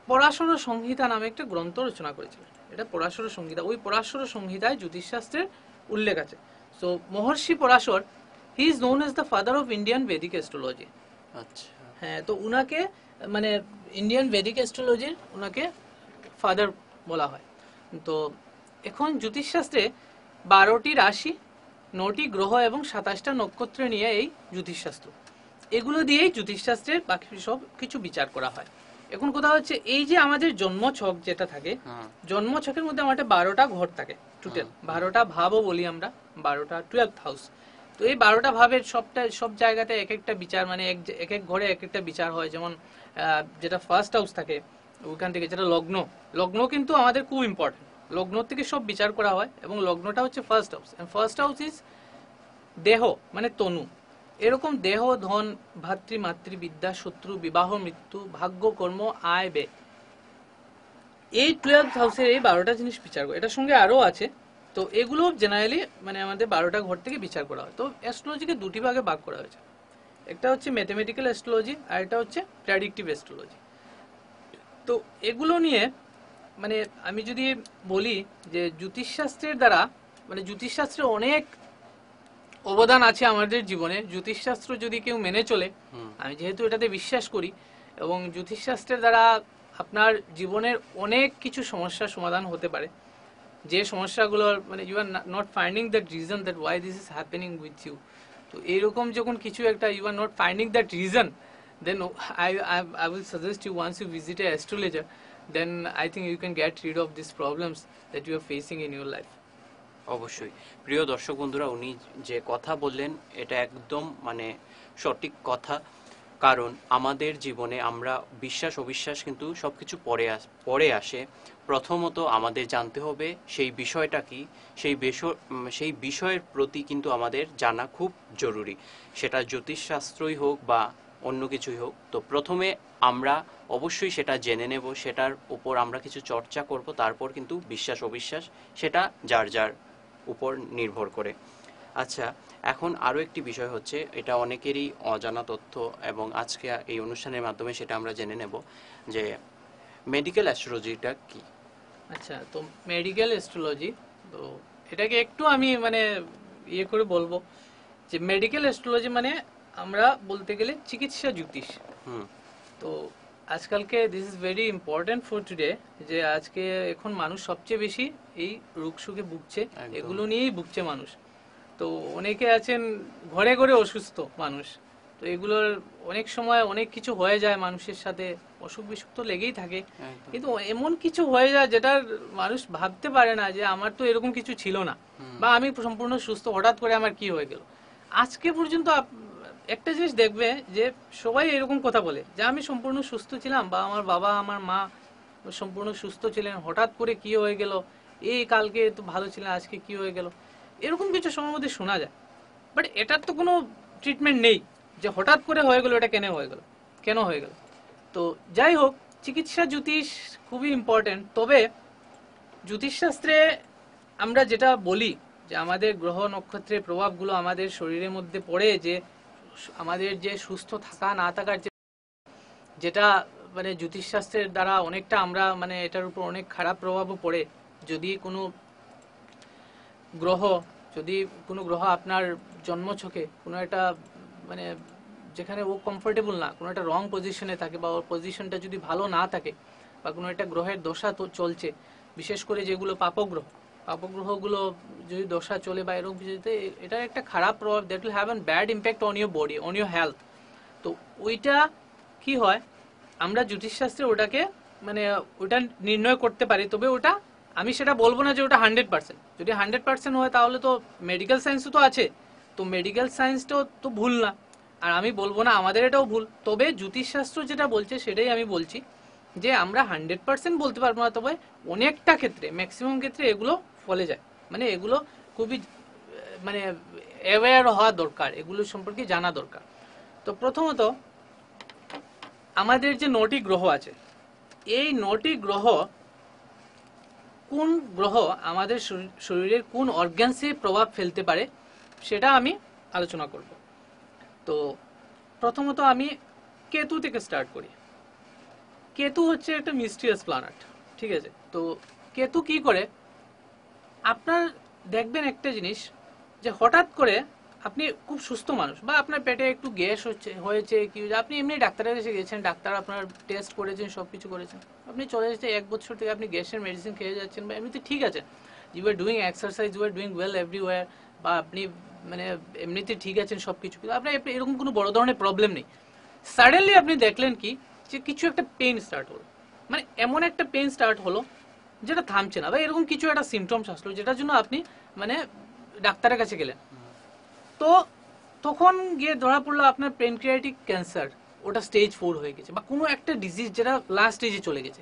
পরাশর সংহিতা নামে একটা গ্রন্থ রচনা করেছিলেন। এটা পরাশর সংহিতা, ওই পরাশর সংহিতায় জ্যোতিষশাস্ত্রের উল্লেখ আছে। So Maharshi Parashar, he is known as the father of Indian Vedic astrology. আচ্ছা, হ্যাঁ, তো উনাকে মানে ইন্ডিয়ান ভেদিক অ্যাস্ট্রোলজির উনাকে ফাদার বলা হয়। তো এখন জ্যোতিষশাস্ত্রে 12টি রাশি, 9টি গ্রহ এবং 27টা নক্ষত্র নিয়ে এই জ্যোতিষশাস্ত্র, এগুলো দিয়েই জ্যোতিষশাস্ত্রের বাকি সব কিছু বিচার করা হয়। এখন কথা হচ্ছে এই যে আমাদের জন্মছক যেটা থাকে, জন্মছকের মধ্যে আমাদের 12টা ঘর থাকে টোটাল, 12টা ভাবও বলি আমরা, 12টা 12th হাউস। তো এই 12টা ভাবের সব জায়গাতে এক একটা বিচার, মানে এক এক ঘরে এক একটা বিচার হয়। যেমন যেটা ফার্স্ট হাউস থাকে ওইখান থেকে, যেটা লগ্ন কিন্তু আমাদের খুব ইম্পর্টেন্ট, লগ্ন থেকে সব বিচার করা হয়, এবং লগ্নটা হচ্ছে first house. First house is দেহ মানে তনু, এরকম দেহ, ধন, ভাতৃ মাতৃ বিদ্যা, শত্রু, বিবাহ, মৃত্যু, ভাগ্য, কর্ম, আয়, ব্যয়, এই 12th হাউসের এই 12টা জিনিস বিচার করে। এটার সঙ্গে আরো আছে। তো এগুলো জেনারেলি মানে আমাদের 12টা ঘর থেকে বিচার করা হয়। তো অ্যাস্ট্রোলজিকে 2টি ভাগে ভাগ করা হয়েছে। একটা হচ্ছে ম্যাথমেটিক্যাল অ্যাস্ট্রোলজি আর একটা হচ্ছে প্রেডিক্টিভ অ্যাস্ট্রোলজি। তো এগুলো নিয়ে মানে আমি যদি বলি যে জ্যোতিষশাস্ত্রের দ্বারা মানে জ্যোতিষশাস্ত্রে অনেক অবদান আছে আমাদের জীবনে। জ্যোতিষশাস্ত্র যদি কেউ মেনে চলে, আমি যেহেতু এটাতে বিশ্বাস করি, এবং জ্যোতিষশাস্ত্রের দ্বারা আপনার জীবনের অনেক কিছু সমস্যার সমাধান হতে পারে, যে সমস্যাগুলোর মানে you are not finding that reason that why this is happening with you. তো এরকম যখন কিছু একটা you are not finding that reason, then I will suggest you once you visit a astrologer, then I think you can get rid of these problems that you are facing in your life. অবশ্যই প্রিয় দর্শক বন্ধুরা, উনি যে কথা বললেন এটা একদম মানে সঠিক কথা। কারণ আমাদের জীবনে আমরা বিশ্বাস অবিশ্বাস কিন্তু সবকিছু পরে আসে। প্রথমত আমাদের জানতে হবে সেই বিষয়টা কি, সেই বিষয়ের প্রতি কিন্তু আমাদের জানা খুব জরুরি, সেটা জ্যোতিষশাস্ত্রই হোক বা অন্য কিছুই হোক। তো প্রথমে আমরা অবশ্যই সেটা জেনে নেব, সেটার উপর আমরা কিছু চর্চা করব, তারপর কিন্তু বিশ্বাস অবিশ্বাস সেটা যার যার উপর নির্ভর করে। আচ্ছা, এখন আরও একটি বিষয় হচ্ছে, এটা অনেকেরই অজানা তথ্য এবং আজকে এই অনুষ্ঠানের মাধ্যমে সেটা আমরা জেনে নেব যে মেডিকেল অ্যাস্ট্রোলজিটা কি। আচ্ছা, তো মেডিকেল অ্যাস্ট্রোলজি, তো এটাকে একটু আমি মানে ইয়ে করে বলবো যে মেডিকেল অ্যাস্ট্রোলজি মানে আমরা বলতে গেলে চিকিৎসা জ্যোতিষ। তো আজকালকে this is very important for today, যে আজকে এখন মানুষ সবচেয়ে বেশি এই রোগ সুখে ভুগছে, এগুলো নিয়েই ভুগছে মানুষ। তো অনেকে আছেন ঘরে ঘরে অসুস্থ মানুষ, তো এগুলোর অনেক সময় অনেক কিছু হয়ে যায় মানুষের সাথে, অসুখ বিসুখ তো লেগেই থাকে, কিন্তু এমন কিছু হয়ে যায় যেটা মানুষ ভাবতে পারে না যে আমার তো এরকম কিছু ছিল না, বা আমি সম্পূর্ণ সুস্থ, হঠাৎ করে আমার কি হয়ে গেল। আজকে পর্যন্ত একটা জিনিস দেখবে যে সবাই এরকম কথা বলে যে আমি সম্পূর্ণ সুস্থ ছিলাম, বা আমার বাবা আমার মা সম্পূর্ণ সুস্থ ছিলেন, হঠাৎ করে কি হয়ে গেল, এই কালকে তো ভালো ছিলেন আজকে কি হয়ে গেল, এরকম কিছু সময়ের মধ্যে শোনা যায়। বাট এটার তো কোনো ট্রিটমেন্ট নেই যে হঠাৎ করে হয়ে গেল, এটা কেন হয়ে গেল। তো যাই হোক, চিকিৎসা জ্যোতিষ খুবই ইম্পর্টেন্ট। তবে জ্যোতিষশাস্ত্রে আমরা যেটা বলি যে আমাদের গ্রহ নক্ষত্রের প্রভাবগুলো আমাদের শরীরের মধ্যে পড়ে, যে আমাদের যে সুস্থ থাকা না থাকার যেটা মানে জ্যোতিষশাস্ত্রের দ্বারা অনেকটা আমরা মানে এটার উপর অনেক খারাপ প্রভাবও পড়ে। যদি কোনো গ্রহ আপনার জন্মছকে কোনো একটা মানে যেখানে ও কমফোর্টেবল না, কোনো একটা রং পজিশনে থাকে, বা ওর পজিশনটা যদি ভালো না থাকে, বা কোনো একটা গ্রহের দশা তো চলছে, বিশেষ করে যেগুলো পাপগ্রহগুলো যদি দশা চলে বা এরকম কিছুতে, এটার একটা খারাপ প্রভাব, that will have an bad impact on your body, on your health. তো ওইটা কি হয়, আমরা জ্যোতিষশাস্ত্রে ওটাকে মানে ওটা নির্ণয় করতে পারি। তবে ওটা আমি সেটা বলবো না যে ওটা 100%। যদি 100% হয় তাহলে তো মেডিকেল সায়েন্সও তো আছে, তো মেডিকেল সায়েন্সটাও তো ভুল না, আর আমি বলবো না আমাদের এটাও ভুল। তবে জ্যোতিষশাস্ত্র যেটা বলছে সেটাই আমি বলছি, যে আমরা 100% বলতে পারবো না, তবে অনেকটা ক্ষেত্রে, ম্যাক্সিমাম ক্ষেত্রে এগুলো ফলে যায়। মানে এগুলো খুবই মানে অ্যাওয়্যার হওয়া দরকার, এগুলো সম্পর্কে জানা দরকার। তো প্রথমত আমাদের যে 9টি গ্রহ আছে, এই 9টি গ্রহ, কোন গ্রহ আমাদের শরীরের কোন অর্গানসে প্রভাব ফেলতে পারে সেটা আমি আলোচনা করব। তো প্রথমত আমি কেতু থেকে স্টার্ট করি। কেতু হচ্ছে একটা মিস্টিরিয়াস প্ল্যানেট, ঠিক আছে। তো কেতু কি করে, আপনার দেখবেন একটা জিনিস, যে হঠাৎ করে আপনি খুব সুস্থ মানুষ, বা আপনার পেটে একটু গ্যাস হয়েছে কি, আপনি এমনি ডাক্তারের কাছে গেছেন, ডাক্তার আপনার টেস্ট করেছেন, সবকিছু করেছেন, আপনি চলে যাচ্ছেন 1 বছর থেকে আপনি গ্যাসের মেডিসিন খেয়ে যাচ্ছেন, বা এমনিতে ঠিক আছে, you are doing exercise, you are doing well everywhere, বা আপনি মানে এমনিতে ঠিক আছেন সবকিছু, কিন্তু আপনার এরকম কোনো বড় ধরনের প্রবলেম নেই। সাডেনলি আপনি দেখলেন কি, যে কিছু একটা পেইন স্টার্ট হলো, মানে এমন একটা পেইন স্টার্ট হলো যেটা থামছে না, বা এরকম কিছু একটা সিমটমস আসলো যেটার জন্য আপনি মানে ডাক্তারের কাছে গেলেন। তো তখন গিয়ে ধরা পড়লো আপনার প্যানক্রিয়াটিক ক্যান্সার, ওটা স্টেজ 4 হয়ে গেছে, বা কোনো একটা ডিজিজ যেটা লাস্ট স্টেজে চলে গেছে,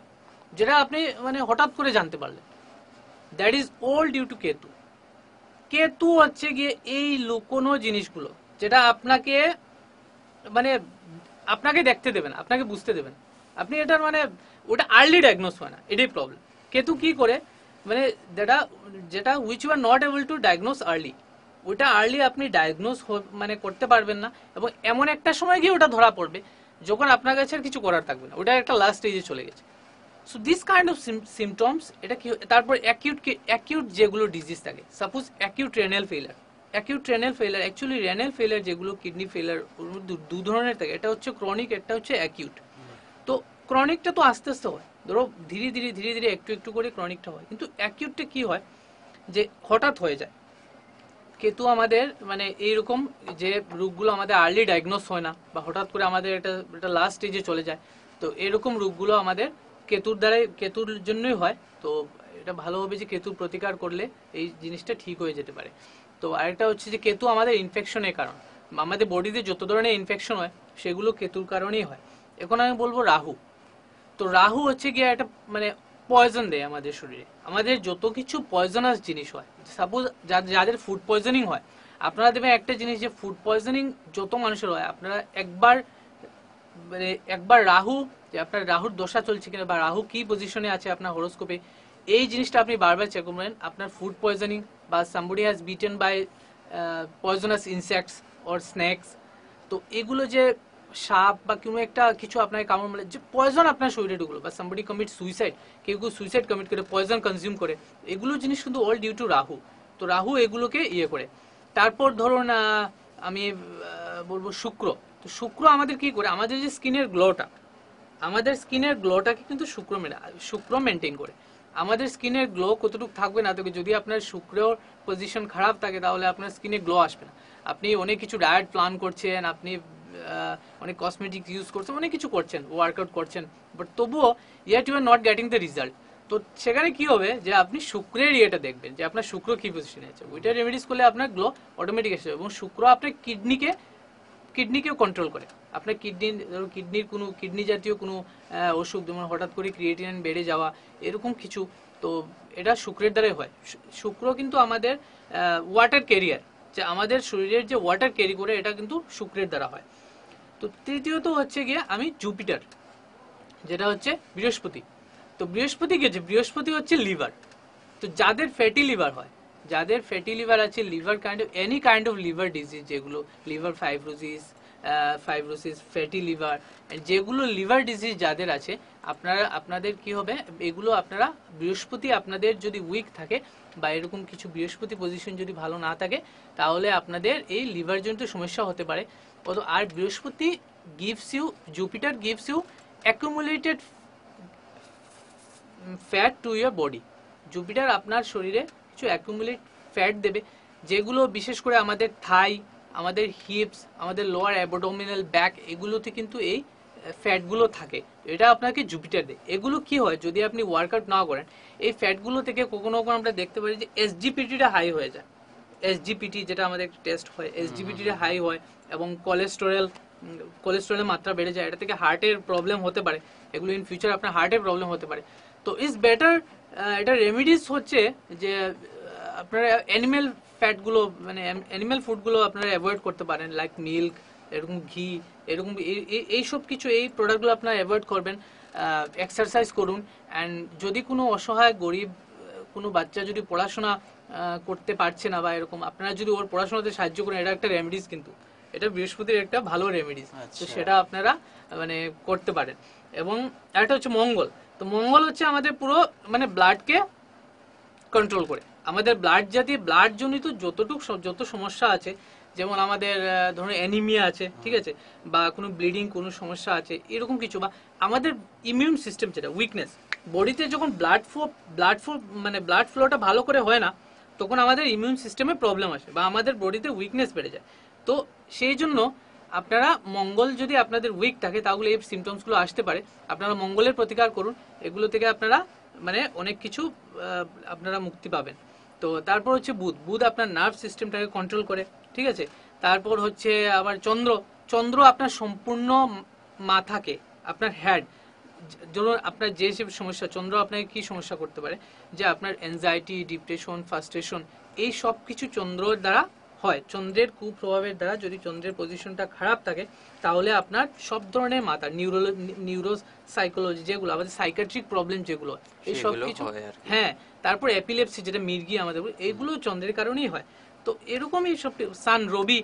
যেটা আপনি মানে হঠাৎ করে জানতে পারলেন। That is all due to Ketu. Ketu হচ্ছে গিয়ে এই লুকোনো জিনিসগুলো, যেটা আপনাকে মানে আপনাকে দেখতে দেবেন, আপনাকে বুঝতে দেবেন, আপনি এটার মানে ওটা আর্লি ডায়াগনোস হয় না, এটাই প্রবলেম। কেতু কি করে, মানে যেটা which you are not able to diagnose early, ওটা আর্লি আপনি ডায়াগনোজ মানে করতে পারবেন না, এবং এমন একটা সময় গিয়ে ওটা ধরা পড়বে যখন আপনার কাছে আর কিছু করার থাকবে না, ওটা একটা লাস্ট স্টেজে চলে গেছে। So this kind of symptoms, এটা কি। তারপর অ্যাকিউট যেগুলো ডিজিজ থাকে, suppose acute renal failure. Acute renal failure, actually renal failure যেগুলো কিডনি ফেলিয়ার দু ধরনের থাকে, এটা হচ্ছে ক্রনিক, একটা হচ্ছে অ্যাকিউট। তো ক্রনিকটা তো আস্তে আস্তে হয়, ধরো ধীরে ধীরে ধীরে ধীরে একটু একটু করে ক্রনিকটা হয়, কিন্তু অ্যাকিউটটা কি হয় যে হঠাৎ হয়ে যায়। কেতু আমাদের মানে এইরকম যে রোগগুলো আমাদের আর্লি ডায়াগনোস হয় না, বা হঠাৎ করে আমাদের এটা লাস্ট স্টেজে চলে যায়, তো এরকম রোগগুলো আমাদের কেতুর জন্যই হয়। তো এটা ভালো হবে যে কেতুর প্রতিকার করলে এই জিনিসটা ঠিক হয়ে যেতে পারে। তো আরেকটা হচ্ছে যে কেতু আমাদের ইনফেকশনের কারণ, আমাদের বডিতে যত ধরনের ইনফেকশন হয় সেগুলো কেতুর কারণেই হয়। এখন আমি বলবো রাহু। তো রাহু হচ্ছে গিয়ে একটা মানে পয়জন দেয় আমাদের শরীরে। আমাদের যত কিছু পয়জনাস জিনিস হয়, সাপোজ যাদের ফুড পয়জনিং হয়, আপনারা দেখবেন একটা জিনিস যে ফুড পয়জনিং যত মানুষের হয়, আপনারা একবার রাহু, যে আপনার রাহুর দশা চলছে কিনা বা রাহু কি পজিশনে আছে আপনার হরোস্কোপে, এই জিনিসটা আপনি বারবার চেক করবেন। আপনার ফুড পয়জনিং বা somebody has bitten by poisonous insects or snakes, তো এগুলো যে সাপ বা কোনো একটা কিছু আপনাকে কামড় মারলে যে পয়জন আপনার শরীরে ঢুকলো, বা সামবডি কমিট সুইসাইড, কেউ সুইসাইড কমিট করে পয়জন কনজিউম করে, এগুলো জিনিস কিন্তু অল ডিউ টু রাহু। তো রাহু এগুলোকে ইয়ে করে। তারপর ধরুন আমি বলবো শুক্র। তো শুক্র আমাদের কি করে, আমাদের যে স্কিনের গ্লোটা, আমাদের স্কিনের গ্লোটাকে কিন্তু শুক্র মেনটেন করে। আমাদের স্কিনের গ্লো কতটুকু থাকবে না থাকবে, যদি আপনার শুক্রের পজিশন খারাপ থাকে তাহলে আপনার স্কিনে গ্লো আসবে না। আপনি অনেক কিছু ডায়েট প্ল্যান করছেন, আপনি অনেক কসমেটিক ইউজ করছেন, অনেক কিছু করছেন, ওয়ার্কআউট করছেন, বাট তবুও yet you are not getting the result. তো সেখানে কি হবে যে আপনি শুক্রের ইয়েটা দেখবেন যে আপনার শুক্র কি পজিশনে আছে, ওইটা রেমেডিস করলে আপনার গ্লো অটোমেটিক আসবে। এবং শুক্র আপনার কিডনিকেও কন্ট্রোল করে। আপনার কিডনির কোনো কিডনি জাতীয় কোনো অসুখ, যেমন হঠাৎ করে ক্রিয়েটিনিন বেড়ে যাওয়া, এরকম কিছু, তো এটা শুক্রের দ্বারাই হয়। শুক্র কিন্তু আমাদের ওয়াটার ক্যারিয়ার, যে আমাদের শরীরের যে ওয়াটার ক্যারি করে, এটা কিন্তু শুক্রের দ্বারা হয়। তো তৃতীয়ত হচ্ছে গিয়ে আমি জুপিটার, যেটা হচ্ছে বৃহস্পতি। তো বৃহস্পতি কি হচ্ছে, বৃহস্পতি হচ্ছে লিভার। তো যাদের ফ্যাটি লিভার হয়, যাদের ফ্যাটি লিভার আছে, liver kind of any kind of liver disease, যেগুলো লিভার ফাইব্রোসিস, ফ্যাটি লিভার, যেগুলো লিভার ডিজিজ যাদের আছে, আপনাদের কি হবে, এগুলো আপনারা বৃহস্পতি আপনাদের যদি উইক থাকে বা এরকম কিছু বৃহস্পতি পজিশন যদি ভালো না থাকে, তাহলে আপনাদের এই লিভার জনিত সমস্যা হতে পারে। আর Brihaspati Jupiter gives you accumulated fat to your body. Jupiter আপনার শরীরে কিছু অ্যাকুমুলেট ফ্যাট দেবে, যেগুলো বিশেষ করে আমাদের থাই, আমাদের হিপস, আমাদের লোয়ার অ্যাবডোমিনাল ব্যাক, এগুলোতে কিন্তু এই ফ্যাটগুলো থাকে। এটা আপনাকে জুপিটার দেয়। এগুলো কি হয়, যদি আপনি ওয়ার্কআউট না করেন, এই ফ্যাটগুলো থেকে কখনো কখনো আমরা দেখতে পারি যে এসজিপিটিটা হাই হয়ে যায়। এসজিপিটি যেটা আমাদের টেস্ট হয়, এসজিপিটিটা হাই হয়, এবং কোলেস্টেরলের মাত্রা বেড়ে যায়। এটা থেকে হার্টের প্রবলেম হতে পারে, এগুলো ইন ফিউচার আপনার হার্টের প্রবলেম হতে পারে। তো ইজ বেটার, এটা রেমিডিস হচ্ছে যে আপনারা অ্যানিমেল ফ্যাটগুলো মানে অ্যানিমেল ফুডগুলো আপনারা অ্যাভয়েড করতে পারেন, লাইক মিল্ক, এরকম ঘি, এরকম এইসব কিছু, এই প্রোডাক্টগুলো আপনারা অ্যাভয়েড করবেন। এক্সারসাইজ করুন। অ্যান্ড যদি কোনো অসহায় গরিব কোনো বাচ্চা যদি পড়াশোনা করতে পারছে না বা এরকম, আপনারা যদি ওর পড়াশোনাতে সাহায্য করেন, এটা একটা রেমেডিস, কিন্তু এটা বৃহস্পতির একটা ভালো রেমেডিস। তো সেটা আপনারা মানে করতে পারেন। এবং একটা হচ্ছে মঙ্গল। তো মঙ্গল হচ্ছে আমাদের পুরো মানে ব্লাডকে কন্ট্রোল করে। আমাদের ব্লাড জনিত যত সমস্যা আছে, যেমন আমাদের ধরুন অ্যানিমিয়া আছে, ঠিক আছে, বা কোনো ব্লিডিং কোনো সমস্যা আছে, এরকম কিছু, বা আমাদের ইমিউন সিস্টেম যেটা উইকনেস, বডিতে যখন ব্লাড ফ্লোটা ভালো করে হয় না, তখন আমাদের ইমিউন সিস্টেমে প্রবলেম আসে বা আমাদের বডিতে উইকনেস বেড়ে যায়। তো সেই জন্য আপনারা মঙ্গল যদি আপনাদের উইক থাকে, তাহলে এই সিমটমসগুলো আসতে পারে। আপনারা মঙ্গলের প্রতিকার করুন, এগুলো থেকে আপনারা মানে অনেক কিছু আপনারা মুক্তি পাবেন। তো তারপর হচ্ছে বুধ আপনার নার্ভ সিস্টেমটাকে কন্ট্রোল করে, ঠিক আছে। তারপর হচ্ছে আবার চন্দ্র আপনার সম্পূর্ণ মাথাকে, আপনার হেড, ধরুন আপনার যে সমস্যা, চন্দ্র আপনাকে কি সমস্যা করতে পারে, যে আপনার অ্যাংজাইটি, ডিপ্রেশন, ফ্রাস্ট্রেশন, এই সব কিছু চন্দ্রের দ্বারা হয়। চন্দ্রের কুপ্রভাবের দ্বারা যদি চন্দ্রের পজিশনটা খারাপ থাকে, তাহলে আপনার সব ধরনের মাথা নিউরো সাইকোলজি, যেগুলো আমাদের সাইকিয়াট্রিক প্রবলেম যেগুলো, এই সব কিছু, হ্যাঁ। তারপর এপিলেপসি, যেটা মির্গি আমাদের, এগুলো চন্দ্রের কারণেই হয়। তো এরকমই সব সান রবি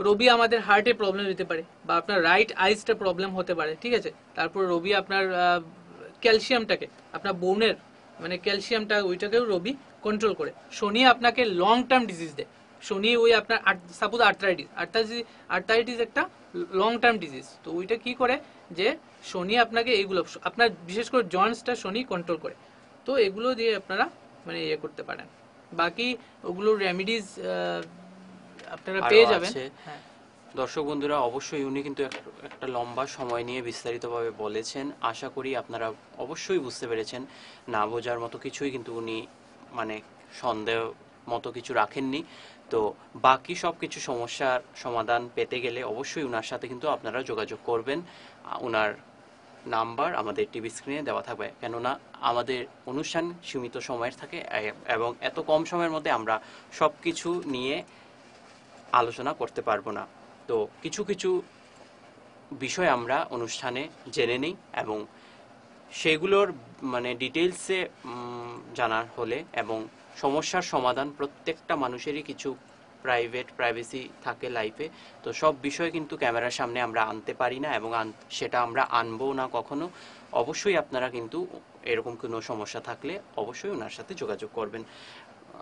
রবি আমাদের হার্টে প্রবলেম দিতে পারে, বা আপনার রাইট আইসটা প্রবলেম হতে পারে, ঠিক আছে। তারপর রবি আপনার ক্যালসিয়ামটাকে, আপনার বোনের মানে ক্যালসিয়ামটা ওইটাকেও রবি কন্ট্রোল করে। শনি আপনাকে লং টার্ম ডিজিজ দেয়। শনি ওই আপনার সাপোজ আর্থ্রাইটিস একটা লং টার্ম ডিজিজ, তো ওইটা কি করে যে শনি আপনাকে এইগুলো আপনার বিশেষ করে জয়েন্টসটা শনি কন্ট্রোল করে। তো এগুলো দিয়ে আপনারা মানে ইয়ে করতে পারেন। বাকি ওগুলোর রেমিডিজ আপনারা আরো পেয়ে যাবেন। আছে। হ্যাঁ, দর্শক বন্ধুরা, অবশ্যই উনি কিন্তু একটা লম্বা সময় নিয়ে বিস্তারিতভাবে বলেছেন। আশা করি আপনারা অবশ্যই বুঝতে পেরেছেন। না বোঝার মতো কিছুই কিন্তু উনি মানে সন্দেহ মতো কিছু রাখেননি। তো বাকি সব কিছু সমস্যার সমাধান পেতে গেলে অবশ্যই উনার সাথে কিন্তু আপনারা যোগাযোগ করবেন। উনার নাম্বার আমাদের টিভি স্ক্রিনে দেওয়া থাকবে, কেননা আমাদের অনুষ্ঠান সীমিত সময়ের থাকে এবং এত কম সময়ের মধ্যে আমরা সব কিছু নিয়ে আলোচনা করতে পারবো না। তো কিছু কিছু বিষয় আমরা অনুষ্ঠানে জেনে নিই এবং সেগুলোর মানে ডিটেলসে জানার হলে এবং সমস্যার সমাধান, প্রত্যেকটা মানুষেরই কিছু প্রাইভেসি থাকে লাইফে। তো সব বিষয় কিন্তু ক্যামেরার সামনে আমরা আনতে পারি না এবং সেটা আমরা আনবো না কখনো। অবশ্যই আপনারা কিন্তু এরকম কোনো সমস্যা থাকলে অবশ্যই ওনার সাথে যোগাযোগ করবেন।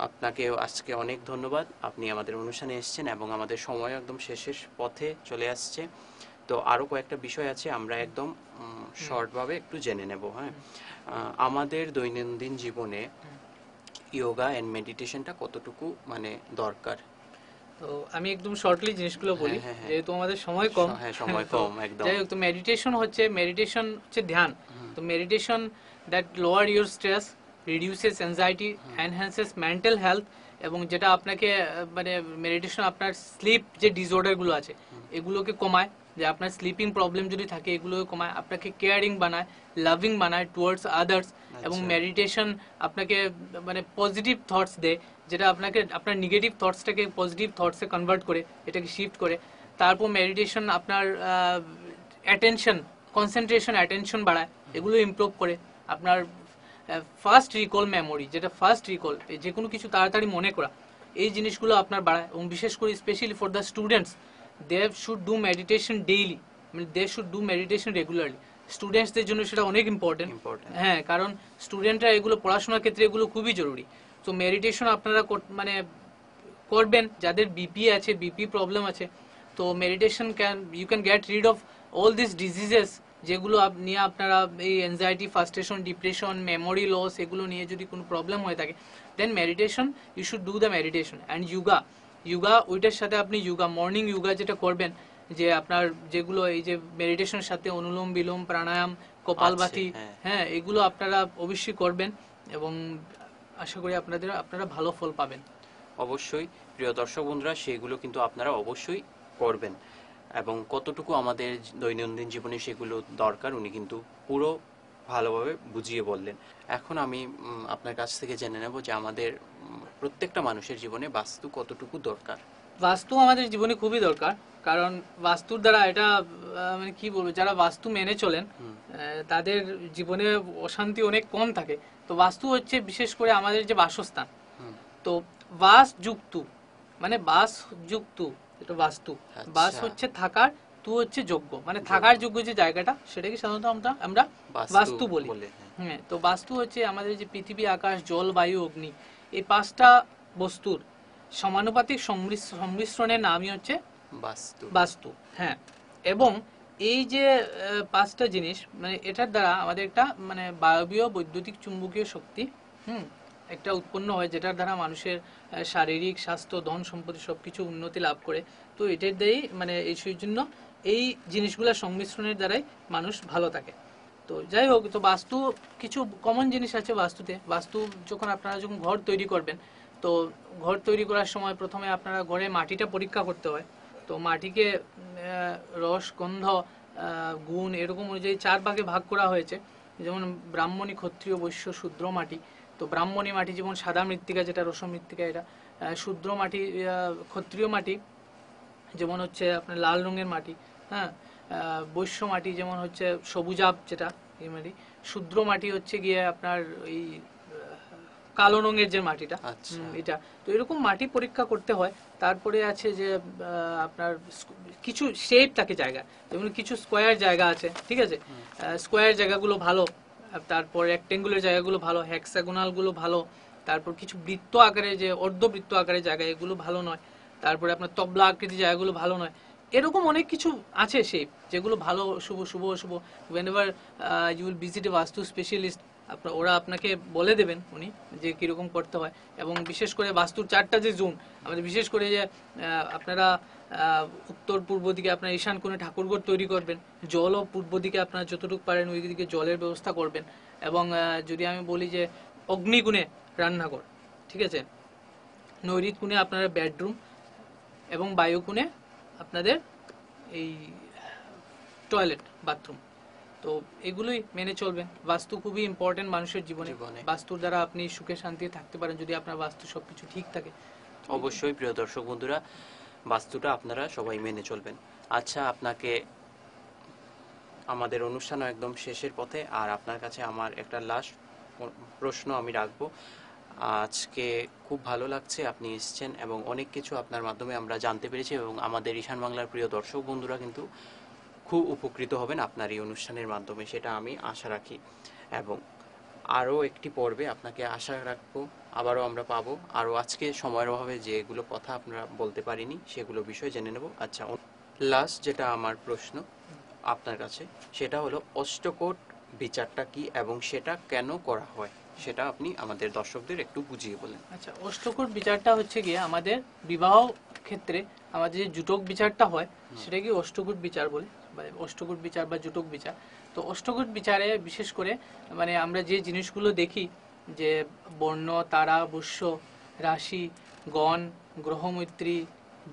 আপনাকে আজকে অনেক ধন্যবাদ, আপনি আমাদের অনুষ্ঠানে এসেছেন এবং আমাদের সময় একদম শেষের পথে চলে আসছে। তো আরও কয়েকটা বিষয় আছে, আমরা একদম শর্টভাবে একটু জেনে নেব। হ্যাঁ, আমাদের দৈনন্দিন জীবনে ইয়োগা এন্ড মেডিটেশনটা কতটুকু মানে দরকার? তো আমি একদম শর্টলি জিনিসগুলো বলি, হ্যাঁ, হ্যাঁ। যেহেতু আমাদের সময় কম। হ্যাঁ, সময় তো কম একদম। যাই হোক, তো মেডিটেশন হচ্ছে ধ্যান। তো meditation that lower your stress, reduces anxiety, enhances mental health, এবং যেটা আপনাকে মানে মেডিটেশন আপনার স্লিপ যে ডিসঅর্ডারগুলো আছে এগুলোকে কমায়, যে আপনার স্লিপিং প্রবলেম যদি থাকে এগুলোকে কমায়, আপনাকে কেয়ারিং বানায়, লাভিং বানায় টুয়ার্ডস আদার্স। এবং মেডিটেশন আপনাকে মানে পজিটিভ থটস দেয়, যেটা আপনাকে আপনার নেগেটিভ থটসটাকে পজিটিভ থটসে কনভার্ট করে, এটাকে শিফট করে। তারপর মেডিটেশন আপনার অ্যাটেনশন, কনসেন্ট্রেশন, অ্যাটেনশন বাড়ায়, এগুলো ইমপ্রুভ করে। আপনার ফার্স্ট রিকল মেমোরি, যেটা ফার্স্ট রিকল, যে কোনো কিছু তাড়াতাড়ি মনে করা, এই জিনিসগুলো আপনার বাড়ায়। এবং বিশেষ করে specially for the students, they should do meditation daily, মানে they should do meditation regularly. স্টুডেন্টসদের জন্য সেটা অনেক ইম্পর্টেন্ট। হ্যাঁ, কারণ স্টুডেন্টরা এগুলো পড়াশোনার ক্ষেত্রে এগুলো খুবই জরুরি। তো মেডিটেশন আপনারা মানে করবেন, যাদের বিপি আছে, বিপি প্রবলেম আছে, তো meditation you can get rid of all this diseases, যেগুলো নিয়ে আপনারা এই anxiety, frustration, depression, memory loss, এগুলো নিয়ে যদি কোনো প্রবলেম হয়ে থাকে, then meditation, you should do the meditation. And yoga ওইটার সাথে আপনি মর্নিং ইয়োগা যেটা করবেন, যে আপনার যেগুলো এই যে মেডিটেশনের সাথে অনুলোম বিলোম, প্রাণায়াম, কপালভাতি, হ্যাঁ, এগুলো আপনারা অবশ্যই করবেন এবং আশা করি আপনারা ভালো ফল পাবেন। অবশ্যই প্রিয় দর্শক বন্ধুরা, সেগুলো কিন্তু আপনারা অবশ্যই করবেন এবং কতটুকু আমাদের দৈনন্দিন জীবনে সেগুলো দরকার উনি কিন্তু পুরো ভালোভাবে বুঝিয়ে বললেন। এখন আমি আপনার কাছ থেকে জেনে নেব যে আমাদের প্রত্যেকটা মানুষের জীবনে বাস্তু কতটুকু দরকার। বাস্তু আমাদের জীবনে খুবই দরকার, কারণ বাস্তুর দ্বারা এটা মানে কি বলবো, যারা বাস্তু মেনে চলেন তাদের জীবনে অশান্তি অনেক কম থাকে। তো বাস্তু হচ্ছে বিশেষ করে আমাদের যে বাসস্থান, তো বাস যুক্ত মানে এটা বাস্তু। বাস হচ্ছে থাকার, তু হচ্ছে যোগ্য, মানে থাকার যোগ্য যে জায়গাটা, সেটাকে সাধারণত আমরা বাস্তু বলি। হ্যাঁ, তো বাস্তু হচ্ছে আমাদের যে পৃথিবী, আকাশ, জল, বায়ু, অগ্নি, এই পাঁচটা বস্তুর সমানুপাতিক সংমিশ্রণের নামই হচ্ছে বাস্তু। হ্যাঁ, এবং এই যে পাঁচটা জিনিস, মানে এটার দ্বারা আমাদের একটা মানে বায়বীয়, বৈদ্যুতিক, চুম্বকীয় শক্তি একটা উৎপন্ন হয়, যেটার দ্বারা মানুষের শারীরিক স্বাস্থ্য, ধন সম্পত্তি সবকিছু উন্নতি লাভ করে। তো এটার দ্বারাই মানে এই জন্য এই জিনিসগুলোর সংমিশ্রণের দ্বারাই মানুষ ভালো থাকে। তো যাই হোক, তো বাস্তু কিছু কমন জিনিস আছে বাস্তুতে। বাস্তু আপনারা যখন ঘর তৈরি করবেন, তো ঘর তৈরি করার সময় প্রথমে আপনারা ঘরে মাটিটা পরীক্ষা করতে হয়। তো মাটিকে রস, গন্ধ, গুণ এরকম অনুযায়ী 4 ভাগে ভাগ করা হয়েছে, যেমন ব্রাহ্মণী, ক্ষত্রিয়, বৈশ্য, শূদ্র মাটি। তো ব্রাহ্মণী মাটি যেমন সাদা মৃত্তিকা, যেটা রস মৃত্তিকা, এটা। শূদ্র মাটি, ক্ষত্রিয় মাটি যেমন হচ্ছে আপনার লাল রঙের মাটি। হ্যাঁ, বৈশ্য মাটি যেমন হচ্ছে সবুজাব, যেটা এই মাটি। শূদ্র মাটি হচ্ছে গিয়ে আপনার এই কালো রঙের যে মাটিটা, আচ্ছা। এটা তো এরকম মাটি পরীক্ষা করতে হয়। তারপরে আছে যে আপনার কিছু শেপ থাকে জায়গা, যেমন কিছু স্কোয়ার জায়গা আছে, ঠিক আছে, স্কোয়ার জায়গাগুলো ভালো, তারপর রেক্টেঙ্গুলার জায়গাগুলো ভালো, হেক্সাগোনাল গুলো ভালো, তারপর কিছু বৃত্ত আকারে যে অর্ধবৃত্ত আকারে জায়গা এগুলো ভালো নয়, তারপরে আপনার তবলা আকৃতি জায়গাগুলো ভালো নয়। এরকম অনেক কিছু আছে শেপ যেগুলো ভালো, শুভ শুভ অশুভ। whenever you will visit a বাস্তু স্পেশালিস্ট, ওরা আপনাকে বলে দেবেন উনি যে কিরকম করতে হয়। এবং বিশেষ করে বাস্তুর 4টা যে জোন আমাদের, বিশেষ করে যে আপনারা উত্তর পূর্ব দিকে আপনার ঈশান কোণে ঠাকুরঘর তৈরি করবেন, জলও পূর্ব দিকে আপনারা যতটুকু পারেন ওই দিকে জলের ব্যবস্থা করবেন। এবং যদি আমি বলি যে অগ্নিকোণে রান্নাঘর, ঠিক আছে, নৈঋত কোণে আপনারা বেডরুম, এবং বায়ুকোণে আপনাদের এই টয়লেট বাথরুম। তো এগুলোই মেনে চলবেন। বাস্তু খুবই ইম্পর্টেন্ট মানুষের জীবনে। বাস্তুর দ্বারা আপনি সুখে শান্তিতে থাকতে পারেন যদি আপনার বাস্তু সবকিছু ঠিক থাকে। অবশ্যই প্রিয় দর্শক বন্ধুরা, বাস্তুটা আপনারা সবাই মেনে চলবেন। আচ্ছা, আপনাকে আমাদের অনুষ্ঠানও একদম শেষের পথে, আর আপনার কাছে আমার একটা লাস্ট প্রশ্ন আমি রাখবো। আজকে খুব ভালো লাগছে আপনি এসেছেন এবং অনেক কিছু আপনার মাধ্যমে আমরা জানতে পেরেছি, এবং আমাদের ঈশান বাংলার প্রিয় দর্শক বন্ধুরা কিন্তু খুব উপকৃত হবেন আপনার এই অনুষ্ঠানের মাধ্যমে, সেটা আমি আশা রাখি। এবং আরও একটি পর্বে আপনাকে আশা রাখবো আবারও আমরা পাবো। আরও আজকে সময়ের অভাবে যেগুলো কথা আপনারা বলতে পারিনি সেগুলো বিষয় জেনে নেব। আচ্ছা, লাস্ট যেটা আমার প্রশ্ন আপনার কাছে, সেটা হলো অষ্টকোট বিচারটা কি এবং সেটা কেন করা হয়, সেটা আপনি আমাদের দর্শকদের একটু বুঝিয়ে বলেন। আচ্ছা, অষ্টকোট বিচারটা হচ্ছে গিয়ে আমাদের বিবাহ ক্ষেত্রে আমাদের যে জুটক বিচারটা হয় সেটাকে অষ্টকোট বিচার বলে, বা অষ্টকোট বিচার বা জুটক বিচার। তো অষ্টকোট বিচারে বিশেষ করে মানে আমরা যে জিনিসগুলো দেখি, যে বর্ণ, তারা, বস্য, রাশি, গণ, গ্রহমৈত্রী,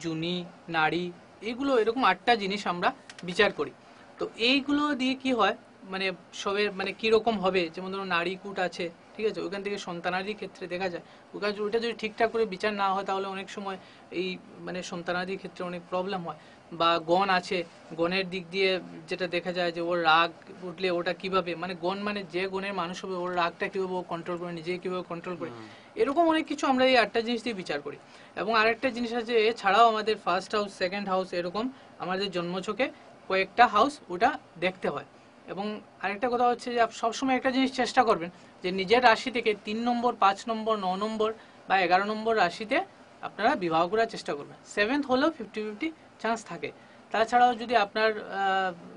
জুনি, নারী, এইগুলো এরকম 8টা জিনিস আমরা বিচার করি। তো এইগুলো দিয়ে কি হয়, মানে সবের মানে কিরকম হবে, যেমন ধরুন নারী কূট আছে, ঠিক আছে, ওইখান থেকে সন্তানাদির ক্ষেত্রে দেখা যায় ওইটা যদি ঠিকঠাক করে বিচার না হয় তাহলে অনেক সময় এই মানে সন্তানাদির ক্ষেত্রে অনেক প্রবলেম হয়। বা গণ আছে, গণের দিক দিয়ে যেটা দেখা যায় যে ওর রাগ উঠলে ওটা কিভাবে, মানে গণ মানে যে গণের মানুষ হবে ওর রাগটা কিভাবে ও কন্ট্রোল করে, নিজেকে কিভাবে কন্ট্রোল করে, এরকম অনেক কিছু আমরা এই 8টা জিনিস দিয়ে বিচার করি। এবং আরেকটা জিনিস আছে, এছাড়াও আমাদের ফার্স্ট হাউস, সেকেন্ড হাউস, এরকম আমাদের জন্মছকে কয়েকটা হাউস ওটা দেখতে হয়। এবং আরেকটা কথা হচ্ছে যে সবসময় একটা জিনিস চেষ্টা করবেন যে নিজের রাশি থেকে 3 নম্বর, 5 নম্বর, 9 নম্বর বা 11 নম্বর রাশিতে আপনারা বিবাহ করার চেষ্টা করবেন। 7th হলেও 50-50 চান্স থাকে। তাছাড়াও যদি আপনার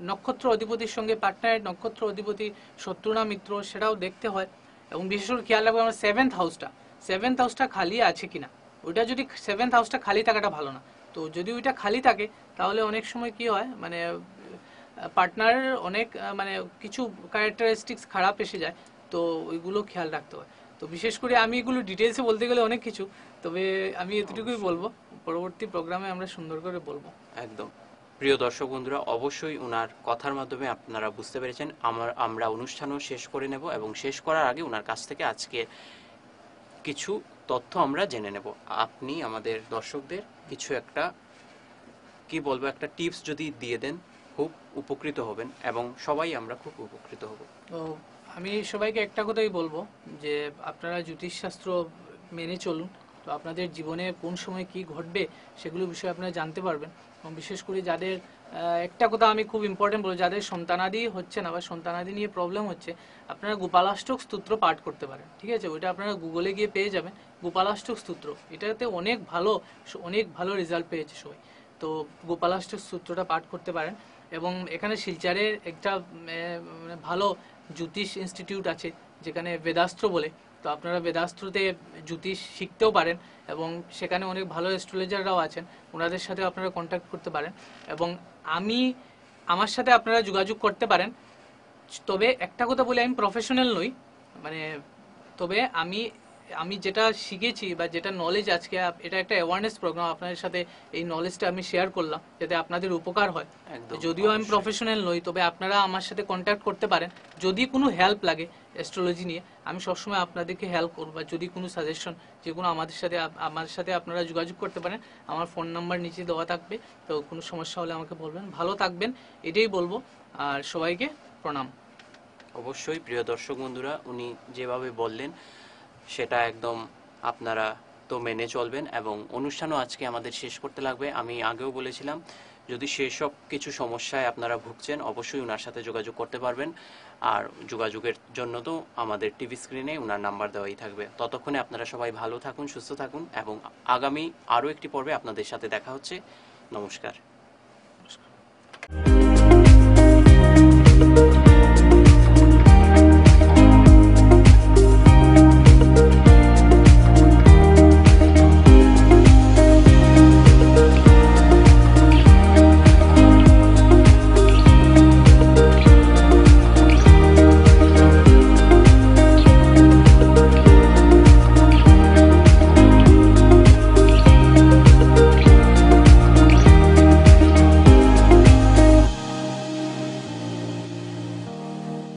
নক্ষত্র অধিপতির সঙ্গে পার্টনারের নক্ষত্র অধিপতি শত্রু না মিত্র, সেটাও দেখতে হয়। এবং বিশেষ করে খেয়াল রাখবো আমরা 7th হাউসটা খালি আছে কিনা। ওইটা যদি 7th হাউসটা খালি থাকাটা ভালো না। তো যদি ওইটা খালি থাকে তাহলে অনেক সময় কি হয়, মানে পার্টনারের অনেক মানে কিছু ক্যারেক্টারিস্টিক্স খারাপ এসে যায়। তো ওইগুলো খেয়াল রাখতে হয়। তো বিশেষ করে আমি এগুলো ডিটেলসে বলতে গেলে অনেক কিছু, তবে আমি এতটুকুই বলবো, পরবর্তী প্রোগ্রামে আমরা সুন্দর করে বলবো। একদম। প্রিয় দর্শক বন্ধুরা, অবশ্যই ওনার কথার মাধ্যমে আপনারা বুঝতে পেরেছেন। আমরা অনুষ্ঠানও শেষ করে নেব, এবং শেষ করার আগে ওনার কাছ থেকে আজকে কিছু তথ্য আমরা জেনে নেব। আপনি আমাদের দর্শকদের কিছু একটা কি বলবো, একটা টিপস যদি দিয়ে দেন খুব উপকৃত হবেন, এবং সবাই আমরা খুব উপকৃত হব। তো আমি সবাইকে একটা কথাই বলবো যে আপনারা জ্যোতিষশাস্ত্র মেনে চলুন। তো আপনাদের জীবনে কোন সময় কি ঘটবে সেগুলো বিষয়ে আপনারা জানতে পারবেন। এবং বিশেষ করে যাদের একটা কথা আমি খুব ইম্পর্টেন্ট বলবো, যাদের সন্তানাদি হচ্ছে না বা সন্তানাদি নিয়ে প্রবলেম হচ্ছে, আপনারা গোপালাষ্টক স্তোত্র পাঠ করতে পারেন, ঠিক আছে, ওইটা আপনারা গুগলে গিয়ে পেয়ে যাবেন, গোপালাষ্টক স্তোত্র। এটাতে অনেক ভালো রেজাল্ট পেয়েছে সবাই। তো গোপালাষ্টক স্তোত্রটা পাঠ করতে পারেন। এবং এখানে শিলচরের একটা মানে ভালো জ্যোতিষ ইনস্টিটিউট আছে যেখানে বেদাস্ত্র বলে, তো আপনারা বেদাস্ত্রতে জ্যোতিষ শিখতেও পারেন। এবং সেখানে অনেক ভালো অ্যাস্ট্রোলজাররাও আছেন, ওনাদের সাথে আপনারা কন্ট্যাক্ট করতে পারেন। এবং আমার সাথে আপনারা যোগাযোগ করতে পারেন। তবে একটা কথা বলি, আমি প্রফেশনাল নই, মানে তবে আমি যেটা শিখেছি বা যেটা নলেজ আজকে, এটা একটা অ্যাওয়ারনেস প্রোগ্রাম, আপনাদের সাথে এই নলেজটা আমি শেয়ার করলাম যাতে আপনাদের উপকার হয়। যদিও আমি প্রফেশনাল নই, তবে আপনারা আমার সাথে কন্ট্যাক্ট করতে পারেন যদি কোনো হেল্প লাগে অ্যাস্ট্রোলজি নিয়ে। আমি সবসময় আপনাদেরকে হেল্প করব, বা যদি কোনো সাজেশন, যে কোনো আমার সাথে আপনারা যোগাযোগ করতে পারেন। আমার ফোন নাম্বার নিচে দেওয়া থাকবে, তো কোনো সমস্যা হলে আমাকে বলবেন। ভালো থাকবেন, এটাই বলবো। আর সবাইকে প্রণাম। অবশ্যই প্রিয় দর্শক বন্ধুরা, উনি যেভাবে বললেন সেটা একদম আপনারা তো মেনে চলবেন। এবং অনুষ্ঠানও আজকে আমাদের শেষ করতে লাগবে। আমি আগেও বলেছিলাম, যদি সেসব কিছু সমস্যায় আপনারা ভুগছেন অবশ্যই ওনার সাথে যোগাযোগ করতে পারবেন। আর যোগাযোগের জন্য তো আমাদের টিভি স্ক্রিনে ওনার নাম্বার দেওয়াই থাকবে। ততক্ষণে আপনারা সবাই ভালো থাকুন, সুস্থ থাকুন, এবং আগামী আরও একটি পর্বে আপনাদের সাথে দেখা হচ্ছে। নমস্কার।